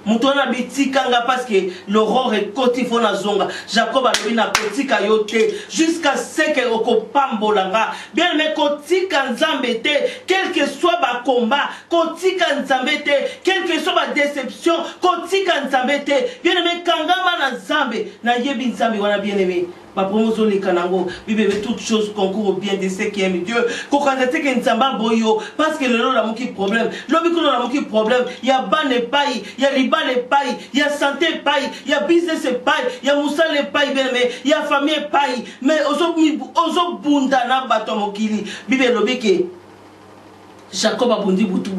Moutona bitika nga parce que l'aurore est kotifo na zonga. Jacob a levé na kotika yote jusqu'à ce que okopambolanga. Bien mais kotika nzambe te, quel que soit ba combat, kotika nzambe te, quel que soit ba déception, kotika nzambe te. Bien aimé kangamba na nzambe, na yebi nzambe wana bien aimé. Ma promotion les canangos, vivez toutes choses concourent au bien de ceux qui aiment Dieu. Kokandate que nzamba boyo, parce que le lot a qui problème. L'obiko a qui problème. Il y a ban les pailles, il y a riba les pailles, il y a santé paille, il y a business paille, il y a moussa les pailles, il y a famille paille. Mais ozo bunda na batomokili. Bibe lobike. Jacob a bundi butu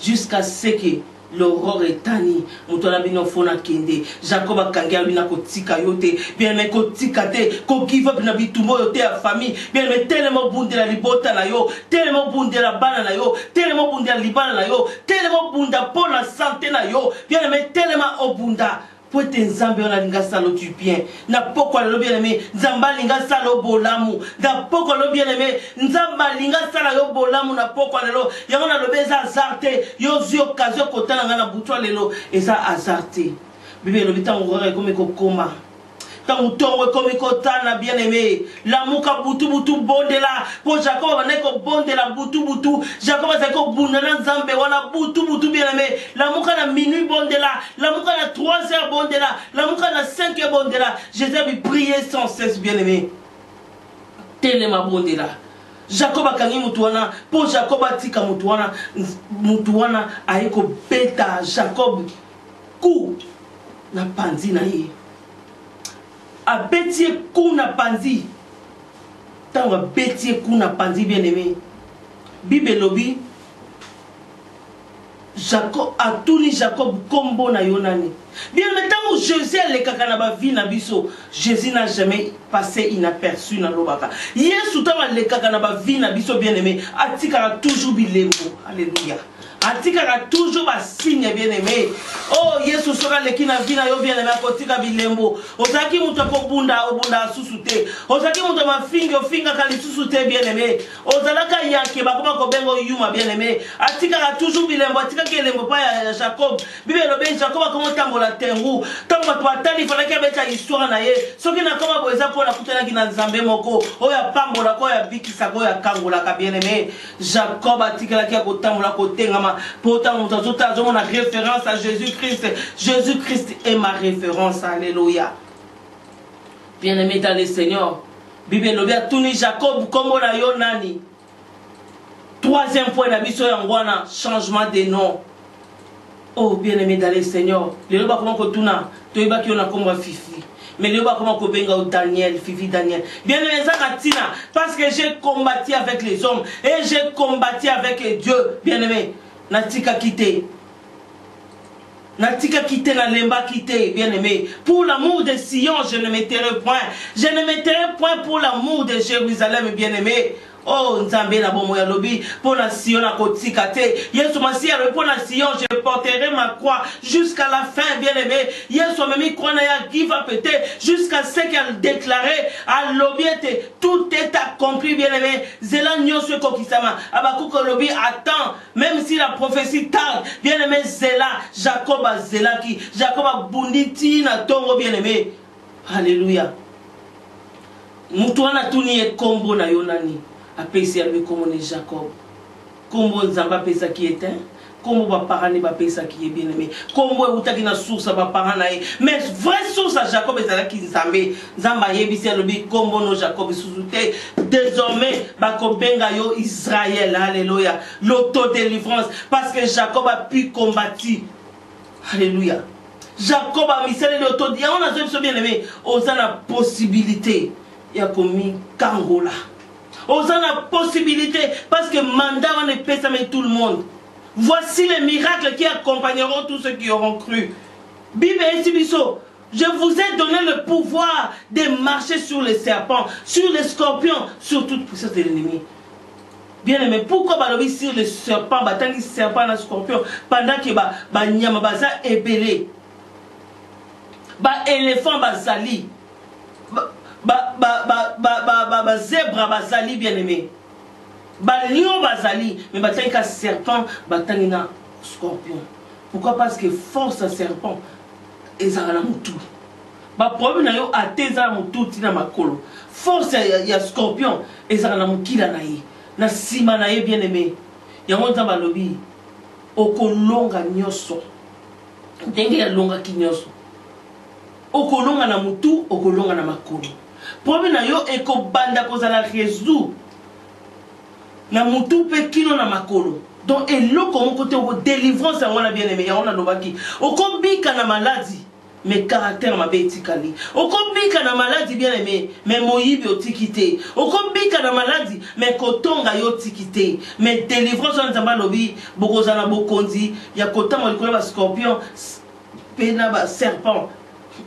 jusqu'à ce que l'aurore est tani, mutona bino fona kende. Jacob a kangia bina kotika yote, bien mais kotika te, ko give up na bitumo yote a famille, bien mais tellement bunde la libota na yo, tellement bunde la bana na yo, tellement bunde la libana na yo, tellement bunda pour la santé na yo, bien mais tellement obunda. Pour être nzambe on a linga salo du bien. Na poko lo bien aimé, nzamba linga salo bolamu. Na poko lo bien aimé, nzamba linga sala yo bolamu na poko lelo. Yango na lo beza azarte, yo zio occasion kotana ngana butwa lelo eza azarte. Bible le bitan ngora comme koma. Tant tongo comme kotana bien aimé. L'amour ka butu butu bondela. Pour Jacob va neko bondela butu butu. Jacob va ko bundela nzambe wana butu butu bien aimé. L'amour ka na minuit bondela. L'amour ka na 3 heures bondela. L'amour ka na 5 heures bondela. Jésus a prié sans cesse bien aimé. Telema bondela. Jacob akangi mutuana. Pour Jacob atika mutuana. Mutuana aeko beta Jacob. Ku na panzi na ye. A bétier kou na panzi. Tant a bétier kou na panzi bien aimé. Bible lobi. Jacob a tout ni Jacob combo na yonani. Bien maintenant où Jésus le kaka na ba vie na biso, Jésus n'a jamais passé inaperçu na lobaka. Yesu tama le kaka na ba vie na biso bien aimé, atika toujours bilembo. Alléluia. Atika toujours ba signe bien aimé. Oh Yesu sera le kina vie na yo bien aimé akotika bilembo. Ozaki muto ko bunda obunda susute. Ozaki muto ma fingo finga kali susute bien aimé. Ozalaka yake bakoma ko bengo yuma bien aimé. Atika toujours bilembo, atika kelembo pa ya Jacob. Bible lobi Jacob akomo tambola tengu. Tango batali falaki abeta histoire na ye. Soki na koma boza pona kutana kina nzambe moko. Oya pambola ko ya bikisa ko ya kangola ka bien aimé. Jacob atika la ki akotambola ko tengama. Pourtant, nous avons une référence à Jésus-Christ. Jésus-Christ est ma référence. Alléluia. Bien-aimé dans le Seigneur. Bible lobia tuni Jacob comme on a yonani. 3e point d'abisso yangwana, changement de nom. Oh, bien-aimé dans le Seigneur. Le loba comment kotuna, toiba ki on a comme Fifi. Mais le loba comment kobenga Daniel, Fifi Daniel. Bien-aimé Zakatina, parce que j'ai combattu avec les hommes et j'ai combattu avec Dieu. Bien-aimé. Natika quitté. Natika quitté, na lemba quitté, bien aimé. Pour l'amour de Sion, je ne m'éterai point. Je ne m'éterai point pour l'amour de Jérusalem, bien aimé. Oh, Nzambe na bomo ya lobi, pour la Sion na kotika te. Yesu Masia, pour la Sion, je porterai ma croix jusqu'à la fin, bien aimé. Yesu memi croix na ya give up te, jusqu'à ce qu'elle déclarait à lobiete, tout est accompli, bien aimé. Zela nyoswe kokisama. Abakuko lobi, attends, même si la prophétie tarde, bien aimé, Zela, Jacob a Zela qui, Jacob a bunditi na tongo, bien aimé. Alléluia. Mutuana tuni et kombo na yonani. Apesi alwe comme on est Jacob. Kombo nzamba pesa qui est un. Kombo ba parane ba pesa qui est bien aimé. Kombo utaki na source ba parana e. Mais vraie source à Jacob ezala ki nzambe. Nzamba yebisi alobi kombo no Jacob suzute. Désormais ba kobenga yo Israël. Alléluia. L'autodélivrance parce que Jacob a pu combattre. Alléluia. Jacob a mis celle l'autodélivrance. On a besoin bien aimé. On a la possibilité. Il y a commis Kangola. On a la possibilité parce que mandat on ne peut ça mais tout le monde. Voici les miracles qui accompagneront tous ceux qui auront cru. Bible et Sibiso, je vous ai donné le pouvoir de marcher sur les serpents, sur les scorpions, sur toute puissance de l'ennemi. Bien aimé, pourquoi balobi sur les serpents, batangi serpents na scorpions pendant que ba nyama baza ebelé. Ba éléphant bazali. Zèbre bazali bien aimé. Lion bazali. Mais bataille ka serpent, bataille na scorpion. Pourquoi? Parce que force à serpent, ezala na mutu. Ba problème na yo ate ezala mutu tina makolo. Force ya scorpion, ezala na mukila na ye. Na sima na ye bien aimé. Yango nzamba lobi. Okolonga nyoso. Ndenge ya longa ki nyoso. Okolonga na mutu, okolonga na makolo. Problème na yo eko banda kozala résout na mutu pe kilo na makolo. Donc eloko mon côté o délivrance à mona bien aimé ya ona lobaki. Okobika na maladie mais caractère ma betikali. Okobika na maladie bien aimé mais moyibi otikité. Okobika na maladie mais kotonga yo tikité. Mais délivrance on nzamba lobi bokozana bokonzi ya kotama likolo ba scorpion pe na ba serpent.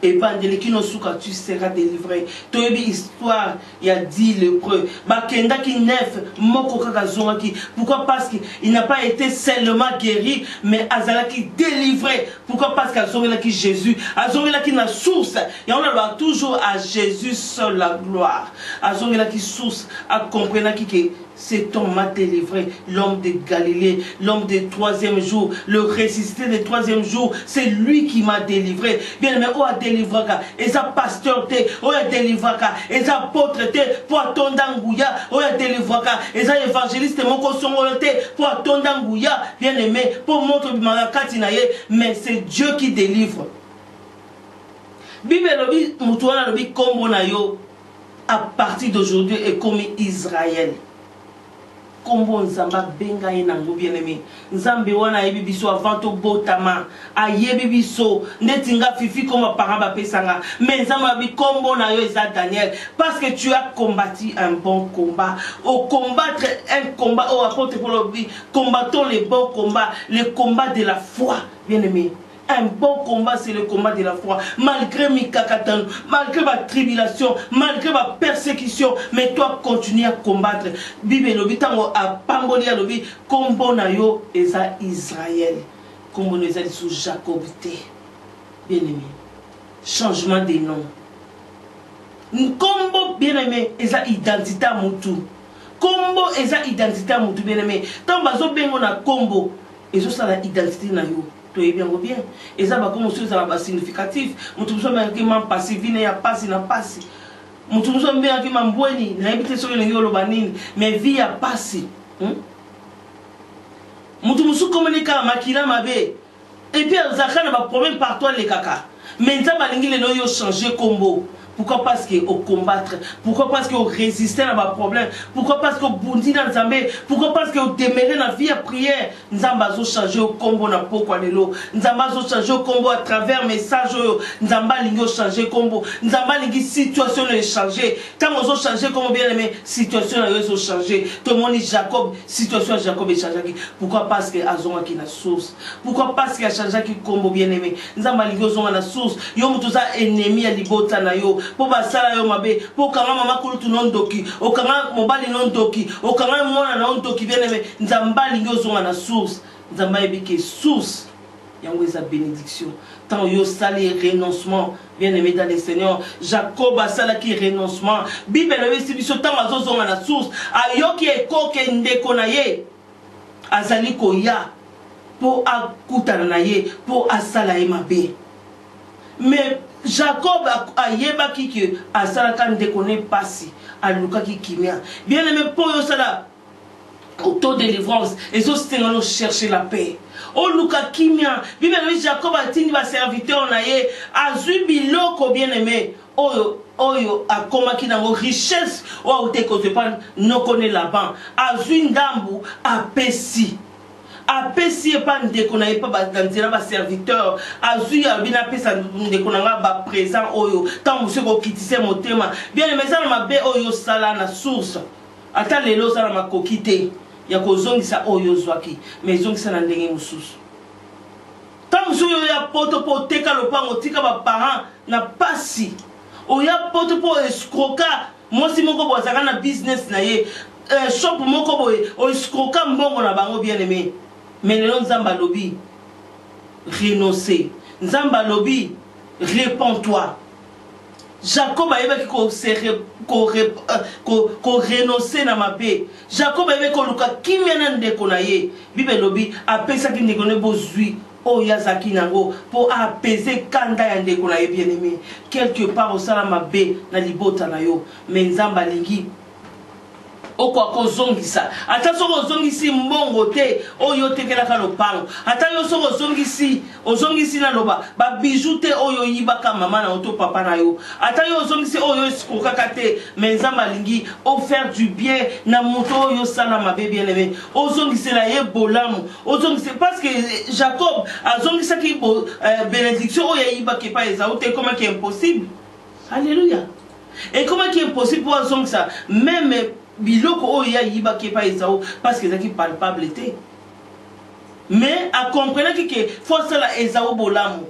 Et Bandeleki no souka, tu seras délivré. Toyebi histoire, il y a 10 lépreux. Bakenda ki nef, moko kaka zonaki. Pourquoi? Parce qu'il n'a pas été seulement guéri, mais azalaki délivré. Pourquoi? Parce qu'azongelaki Jésus. Azongelaki na source. Et on a toujours à Jésus seul la gloire. Azongelaki source, à comprendre que cet homme m'a délivré, l'homme de Galilée, l'homme du 3e jour, le ressuscité du 3e jour, c'est lui qui m'a délivré. Bien aimé, on a délivré, et ça pasteur, on a délivré, et ça apôtre, pour attendre Ngouya, on a délivré, et ça évangéliste, mon consommateur, pour attendre Ngouya, bien aimé, pour montrer mais c'est Dieu qui délivre. Bible lobi, mutuana lobi, kombo na yo, à partir d'aujourd'hui, est comme Israël. Kombo nzamba benga nango bien aimé nzambe wana yebi biso avant to botama ayebi biso netinga fifi comme paraba pesanga mais nzamba bi kombo na yo eza Daniel parce que tu as combattu un bon combat au combattre un combat au apôtre Paul dit combattons les bons combats le combat de la foi bien aimé. Un bon combat, c'est le combat de la foi. Malgré mes cacatans, malgré ma tribulation, malgré ma persécution, mais toi, continue à combattre. Bible lobi tango a pangolia lobi kombo na yo eza Israël. Kombo na eza sous Jacob té. Bien aimé. Changement des noms. Kombo bien aimé eza identité à mutu. Kombo eza identité à mutu bien aimé. Tant bazo bengo na kombo ezo ça la identité na yo. Tu es bien ou bien. Et ça va comme ça va significatif. Nous sommes bien qui m'ont passé, vine ya passe, n'a passé. Nous sommes bien qui m'ont boini, n'a habité sur le yolo banine, mais vie a passé. Nous sommes communiqués à Makila Mabe. Et puis, Zaka n'a pas problème par toi les caca. Mais ça va les noyaux changer combo. Pourquoi? Parce qu'on combattre. Pourquoi? Parce qu'on résistait à ma problème. Pourquoi? Parce qu'on bondit dans Nzambé. Pourquoi? Parce qu'on demeurait dans la vie à prière. Nzambazo changer au combo na pokwa lelo. Nzambazo changer au combo à travers message. Nzamba lingo changer combo. Nzamba lingi situation est changée. Quand on changer comme bien aimé, situation est changée. Tout le monde dit Jacob, situation Jacob est changée. Pourquoi? Parce que Azonga qui na source. Pourquoi? Parce qu'il a changé qui combo bien aimé. Nzamba lingo zonga na source. Yo mutuza ennemi à libota na yo. Pour basala yo mabe pour kanga mama kulu tunondoki o kanga mobali nondoki o kanga mona nondoki bien aimé nzamba lingo zonga na source nzamba ebike source yango eza bénédiction tant yo sali renoncement bien aimé dans le Seigneur Jacob asala ki renoncement bible le biso tant azo zonga na source ayoki ekoke ndeko na ye azali koya pour akutana na ye pour asala e mabe mais Jacob a yebaki que asala kan déconné passi a luka ki kimia bien aimé pour yo sala auto délivrance et so stengano chercher la paix o luka kimia bible Jacob a tindi ba serviteur na ye azui biloko bien aimé oyo akomaki nango richesse o te ko te pas no connaît là-bas azui ndambu apesi apesi pas ndeko na pas dans ba serviteur azu ya bina pesa ndeko na ba présent oyo tant monsieur ko kitise motema bien mais ça na mabe oyo sala na source ata lelo sala makokite ya kozongisa oyo zwaki mais zongisa na ndenge mususu tant monsieur ya poto po teka lopango tika ba parents na pasi oya poto po escroka moi si moko bozaka na business na ye shop moko boye o escroka mbongo na bango bien aimé. Mais le Nzamba lobi renoncer. Nzamba lobi réponds-toi. Jacob a eu ko renoncer na mabe. Jacob a eu ko luka kimena ndeko na ye. Bible lobi apesa ki ndeko ne bozui o yazaki nango pour apaiser kanda ya ndeko na ye bien aimé. Quelque part au sala mabe na libota na yo. Mais Nzamba lingi okwa kozongisa ata soko ozongisi mbongo te oyo tekelaka lopango ata yo soko ozongisi na loba ba bijou te oyo yibaka mama na oto papa na yo ata yo ozongisi oyo esukaka te mais Nzamba lingi o faire du bien na moto oyo sala mabe bien aimé ozongisi la ye bolamu ozongisi parce que Jacob azongisa ki bénédiction oyo yibaka pa Esaü te comment qui est impossible. Alléluia. Et comment qui est impossible pour ozongisa même biloko oya yiba ke pa Esaü parce que ça qui palpable était mais à comprendre que faut ça la Esaü bolamu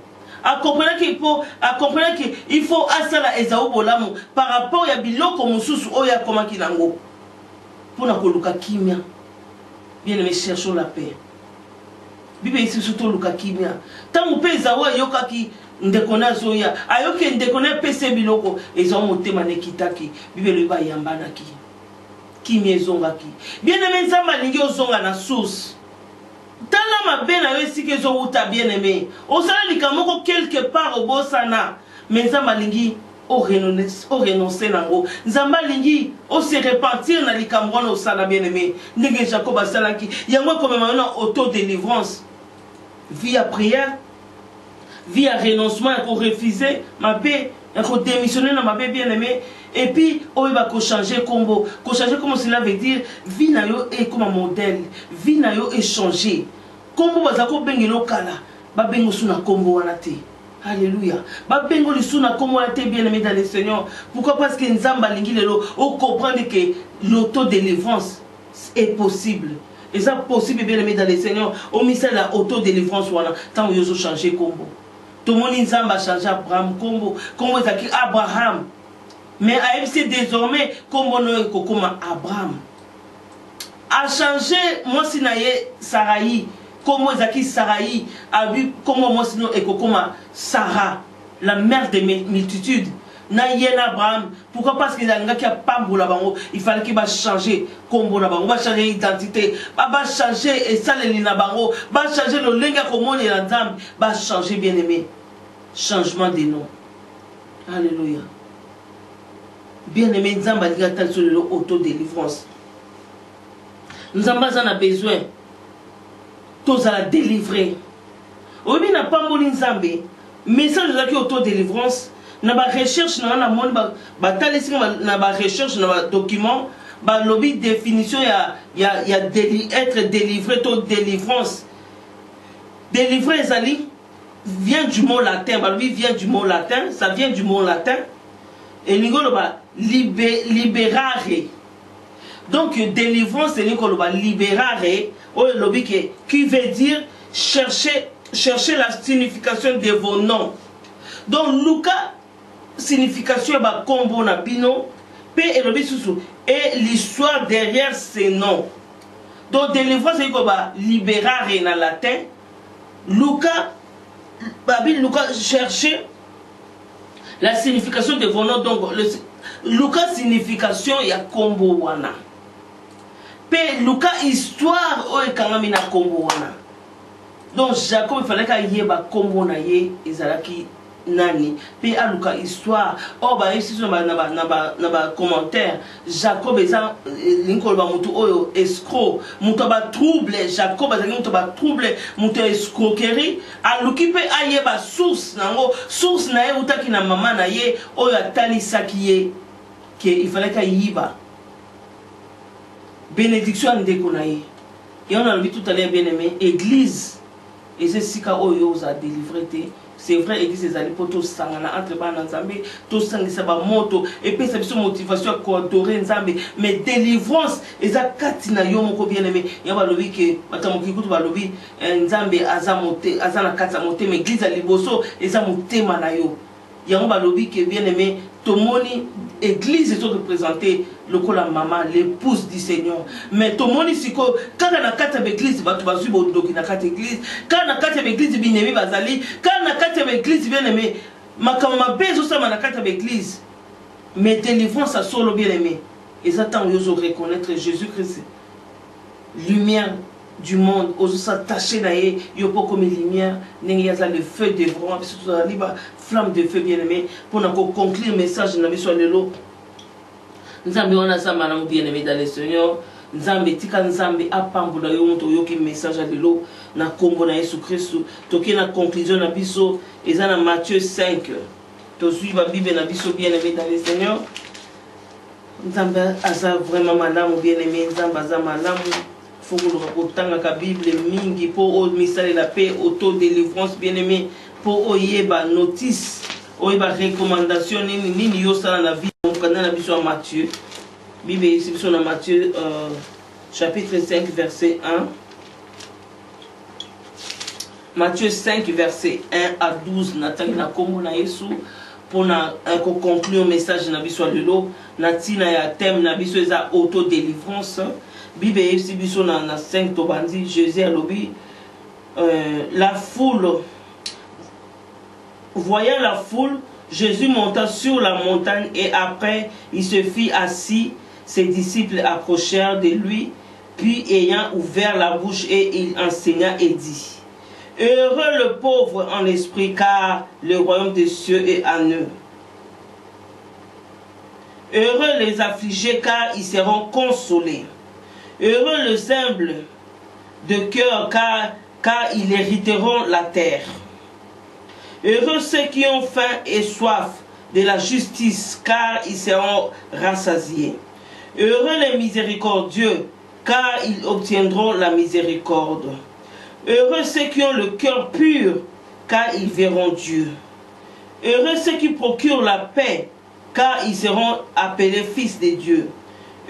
comprenait qu'il faut asala ezaou bolamu par rapport à biloko mususu oya koma kinango pour na koluka kimia. Bien aimé, cherchons la paix. Bible ici surtout luka kimia. Tant pe ezaou yoka ki ndekona zoya ayoke ndekona pese biloko ezaou motema nekitaki Bible loba yambanaki kimia ezongaki. Bien aimé, nzamba lingi ozonga na source. Tala mabe na yo esika ezowuta bien aimé. Osala likamoko quelque part obosana. Mais nzamba lingi o renoncer nango. Nzamba lingi o se repentir na likambo wana osala bien aimé. Ndenge Jacob asalaki. Yango comme maintenant auto-délivrance. Via prière, via renoncement, qu'on refuser ma paix, qu'on démissionner dans ma paix bien aimé. Et puis, on va changer combo. Changer comme cela veut dire, vie na yo est comme un modèle. Vie na yo est changé. Combo bazako bengelo kala. Ba bengo suna combo wanate. Alléluia. Ba bengo li suna combo wanate bien aimé dans le Seigneur. Pourquoi? Parce que nzamba lingi lelo, on comprend que l'auto-délivrance est possible. Et ça possible bien aimé dans le Seigneur. On mise la auto-délivrance wana. Tant que yo changer combo. Tout le monde nzamba changer Abraham combo. Combo ezaki Abraham. Mais c'est désormais comme on est comme Abraham. A changé, moi si naye Saraï, comme moi Zaki Saraï, a vu comment moi sinon et comme Sarah, la mère des multitudes. Naye Abraham, pourquoi? Parce qu'il y a un gars qui a pas boula bango, il fallait qu'il va changer comme boula bango, va changer l'identité, va changer et ça les lina bango, va changer le lenga comme on est la dame, va changer bien aimé. Changement des noms. Alléluia. Bien aimé, nous avons sur l'auto-délivrance. Nous avons besoin. Tous à la délivrer. Oui, mais n'a pas mon Nzambe. Message de l'auto-délivrance. N'a pas recherche, n'a pas mon n'a pas recherche, n'a pas document. Bah lobby définition il y a être délivré, toute délivrance. Délivrer Zali vient du mot latin. Bah lui vient du mot latin. Ça vient du mot latin. Et l'ingolo va libérare. Donc délivrance c'est l'ingolo va libérare qui veut dire chercher la signification de vos noms. Donc Luca signification va combo na bino et l'histoire derrière ces noms. Donc délivrance c'est l'ingolo va libérare en latin. Luca chercher la signification de vos noms. Donc, Lucas signification, il y a combo wana. Pe Lucas histoire, oh et kangamina combo wana. Donc, Jacob, il fallait qu'il y ait ba combo na ye, ezalaki nani. Pe a Lucas histoire, oh bah ici sur na commentaire, Jacob eza l'inkol ba mutu oyo escroc, mutu ba trouble, Jacob azaki mutu ba trouble, mutu escroquerie, a luki pe a ye ba source nango, source na ye utaki na mama na ye oyo atali saki ye que il fallait qu'il y ba bénédiction ndeko na ye. Et on a vu tout à l'heure bien aimé, église et c'est si ka oyo za délivré. C'est vrai, église les alliés pour tous sangana entre bana nzambe, tous sangisa ba moto et puis ça biso motivation à adorer nzambe, mais délivrance eza katina yo moko bien aimé. Ya ba lobi que matamoki kutu ba lobi nzambe azamote azana kata mote mais église ali boso eza motema na yo. Ya ba lobi que bien aimé tomoni église est représentée le la maman l'épouse du Seigneur mais tomoni siko quand na kata l'église ba tu ba suivre doki na kata église quand na kata l'église bien aimé bazali quand na kata l'église bien aimé makama bezo sama na kata l'église mais délivrance à solo bien aimé et ça tant yo reconnaître Jésus-Christ lumière du monde, aux s'attacher d'ailleurs, il y a pas comme lumière, il y a le feu de vraiment, surtout la libre flamme de feu bien aimé, pour conclure le message de la mission de l'eau. Nous avons ça, madame bien aimé dans le Seigneur. Nous avons dit que nous avons appris le message de l'eau, na combo na Jésus Christ, toki na conclusion na biso, et ça dans Matthieu 5. Tu suis la Bible na biso bien aimé dans le Seigneur. Nous avons vraiment madame bien aimé, nous avons madame. Faut que nous la Bible mingi pour message la paix, auto-délivrance bien aimé, pour oyeba notice, oyeba recommandation ni yo sala na vie, on connaît la vision à Matthieu. Bible ici sur Matthieu chapitre 5 verset 1. Matthieu 5, verset 1 à 12. Natali na kombo na Yesu. Pour conclure le message na biso lelo. Natina ya thème na biso eza auto-délivrance. Bible yesi biso na 5 tobandi. Jésus a lobby. La foule. Voyant la foule, Jésus monta sur la montagne et après il se fit assis. Ses disciples approchèrent de lui. Puis ayant ouvert la bouche et il enseigna et dit: Heureux le pauvre en esprit, car le royaume des cieux est en eux. Heureux les affligés, car ils seront consolés. Heureux les humbles de cœur, car ils hériteront la terre. Heureux ceux qui ont faim et soif de la justice, car ils seront rassasiés. Heureux les miséricordieux, car ils obtiendront la miséricorde. Heureux ceux qui ont le cœur pur, car ils verront Dieu. Heureux ceux qui procurent la paix, car ils seront appelés fils de Dieu.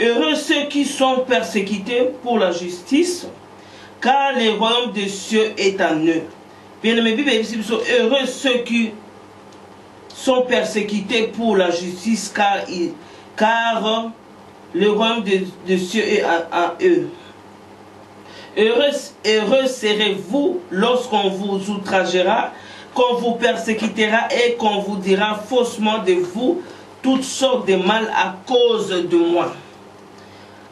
Heureux ceux qui sont persécutés pour la justice, car le royaume des cieux est en eux. Bien-aimés, heureux ceux qui sont persécutés pour la justice, car le royaume des cieux est en eux. Heureux serez-vous lorsqu'on vous outragera, qu'on vous persécutera et qu'on vous dira faussement de vous toutes sortes de mal à cause de moi.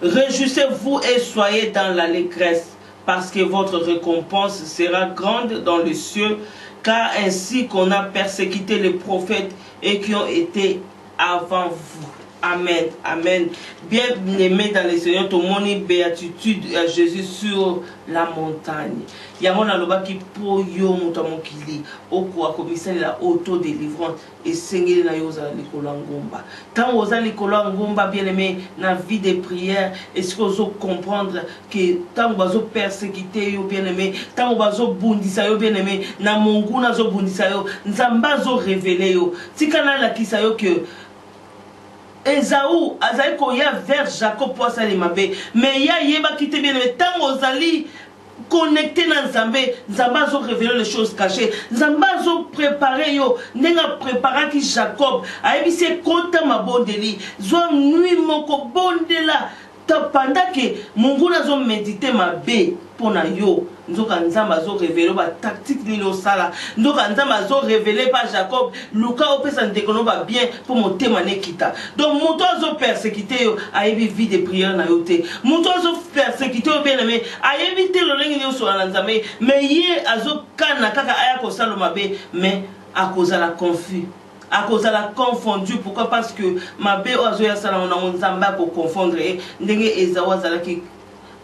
Réjouissez-vous et soyez dans l'allégresse, parce que votre récompense sera grande dans les cieux, car ainsi qu'on a persécuté les prophètes et qui ont été avant vous. Amen, amen. Bien-aimé dans les Seigneur, tout le monde béatitude à Jésus sur la montagne. Il y a mon aloba qui pour yo mutamokili okwa komisa la auto-délivrance et seigneur na yo za likolo ngomba. Tant aux likolo ngomba bien-aimé na vie de prière, est-ce que vous comprendre que tant bazo persécuter yo bien-aimé, tant bazo bundisa yo bien-aimé, na mungu na zo bundisa yo, nzamba zo révéler yo. Tikana la kisa yo que Esaü azali koya vers Jacob pour asali mabe, mais ya yeba kite bien aimé tant ozali connecté na Nzambe, Nzamba zo révéler les choses cachées, Nzamba zo préparer yo, nenga préparer ki Jacob, ayebi se kota mabondeli, zo nuit moko bondela, pendant que mungu na zo méditer mabe pona yo, nzoka Nzamba zo révéler ba tactique ni lo sala, nzoka Nzamba zo révéler par Jacob, Luka opesa ndekono ba bien pour monter mané kita. Donc monto zo persécuter yo, ayebi vie de prière na yo te. Monto zo persécuter yo bien aimé, ayebi te lo lengi yo so na Nzambe, mais ye azo kana kaka aya ko salo mabe, mais à cause de la confus. À cause de la confondu, pourquoi? Parce que ma bé ozo ya sala on a Nzamba ko confondre, ndenge Esaü zala ki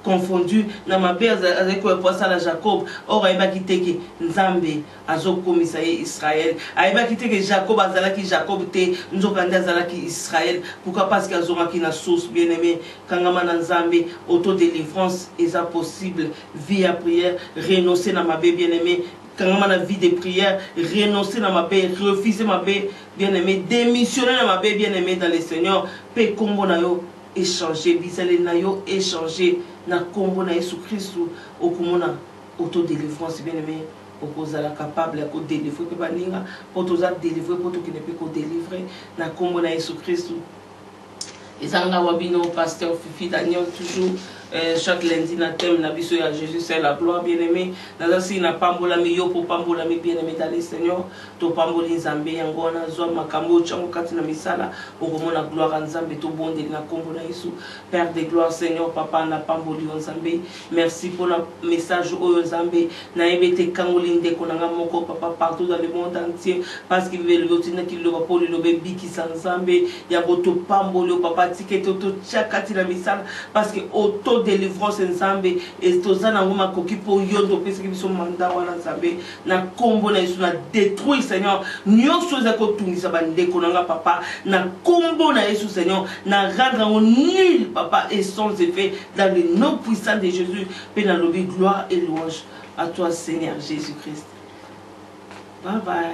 confondu na mabe avec la Jacob. Or aiba kiteke Nzambe azo komisa Israël, aiba kiteke Jacob azalaki Jacob te nzokanda azalaki Israël. Pourquoi? Parce que azoraki na source bien-aimé kangama na Nzambe. Auto-délivrance est possible, vie à prière, renoncer na mabe bien-aimé. Quand on a la vie de prière, renoncer à ma paix, refuser ma paix, bien-aimé, démissionner à ma paix, bien-aimé dans le Seigneur, paix combo na yo, échanger, bisale na yo, échanger, na combo na Jésus Christ, au kumona, auto-délivrance, bien-aimé, au cause la capable, à délivrer, que baninga, pour tous délivrer, pour tout qui ne peut que délivrer, na combo na Jésus Christ. Et ça, on a wabino, pasteur Fifi Daniel, toujours. Chaque lundi, na thème, na biso ya Jésus, c'est la gloire, bien-aimé. Nazasi na pambola mi yo pour pambola mi bien-aimé dans le Seigneur. To pamboli Nzambe yango na zo makambo chango kati na misala. Okomo na gloire Nzambe to bonde na kombo na Yesu. Père de gloire, Seigneur, papa na pamboli Nzambe. Merci pour le message au Nzambe. Na ebete kangoli ndeko na moko papa partout dans le monde entier parce qu'il veut le botina qui le va pour le bébé qui sans Nzambe. Ya boto pamboli papa tiketo to chakati na misala parce que auto délivrance Nzambe et tozana ngoma koki po yondo pesa ki biso manda wana Nzambe na kombo na Yesu na détruire Seigneur nyonso za ko tungisa bandeko nanga papa na kombo na Yesu Seigneur na rendre nul papa et sans effet dans le nom puissant de Jésus pe na lobi gloire et louange à toi Seigneur Jésus-Christ. Bye bye.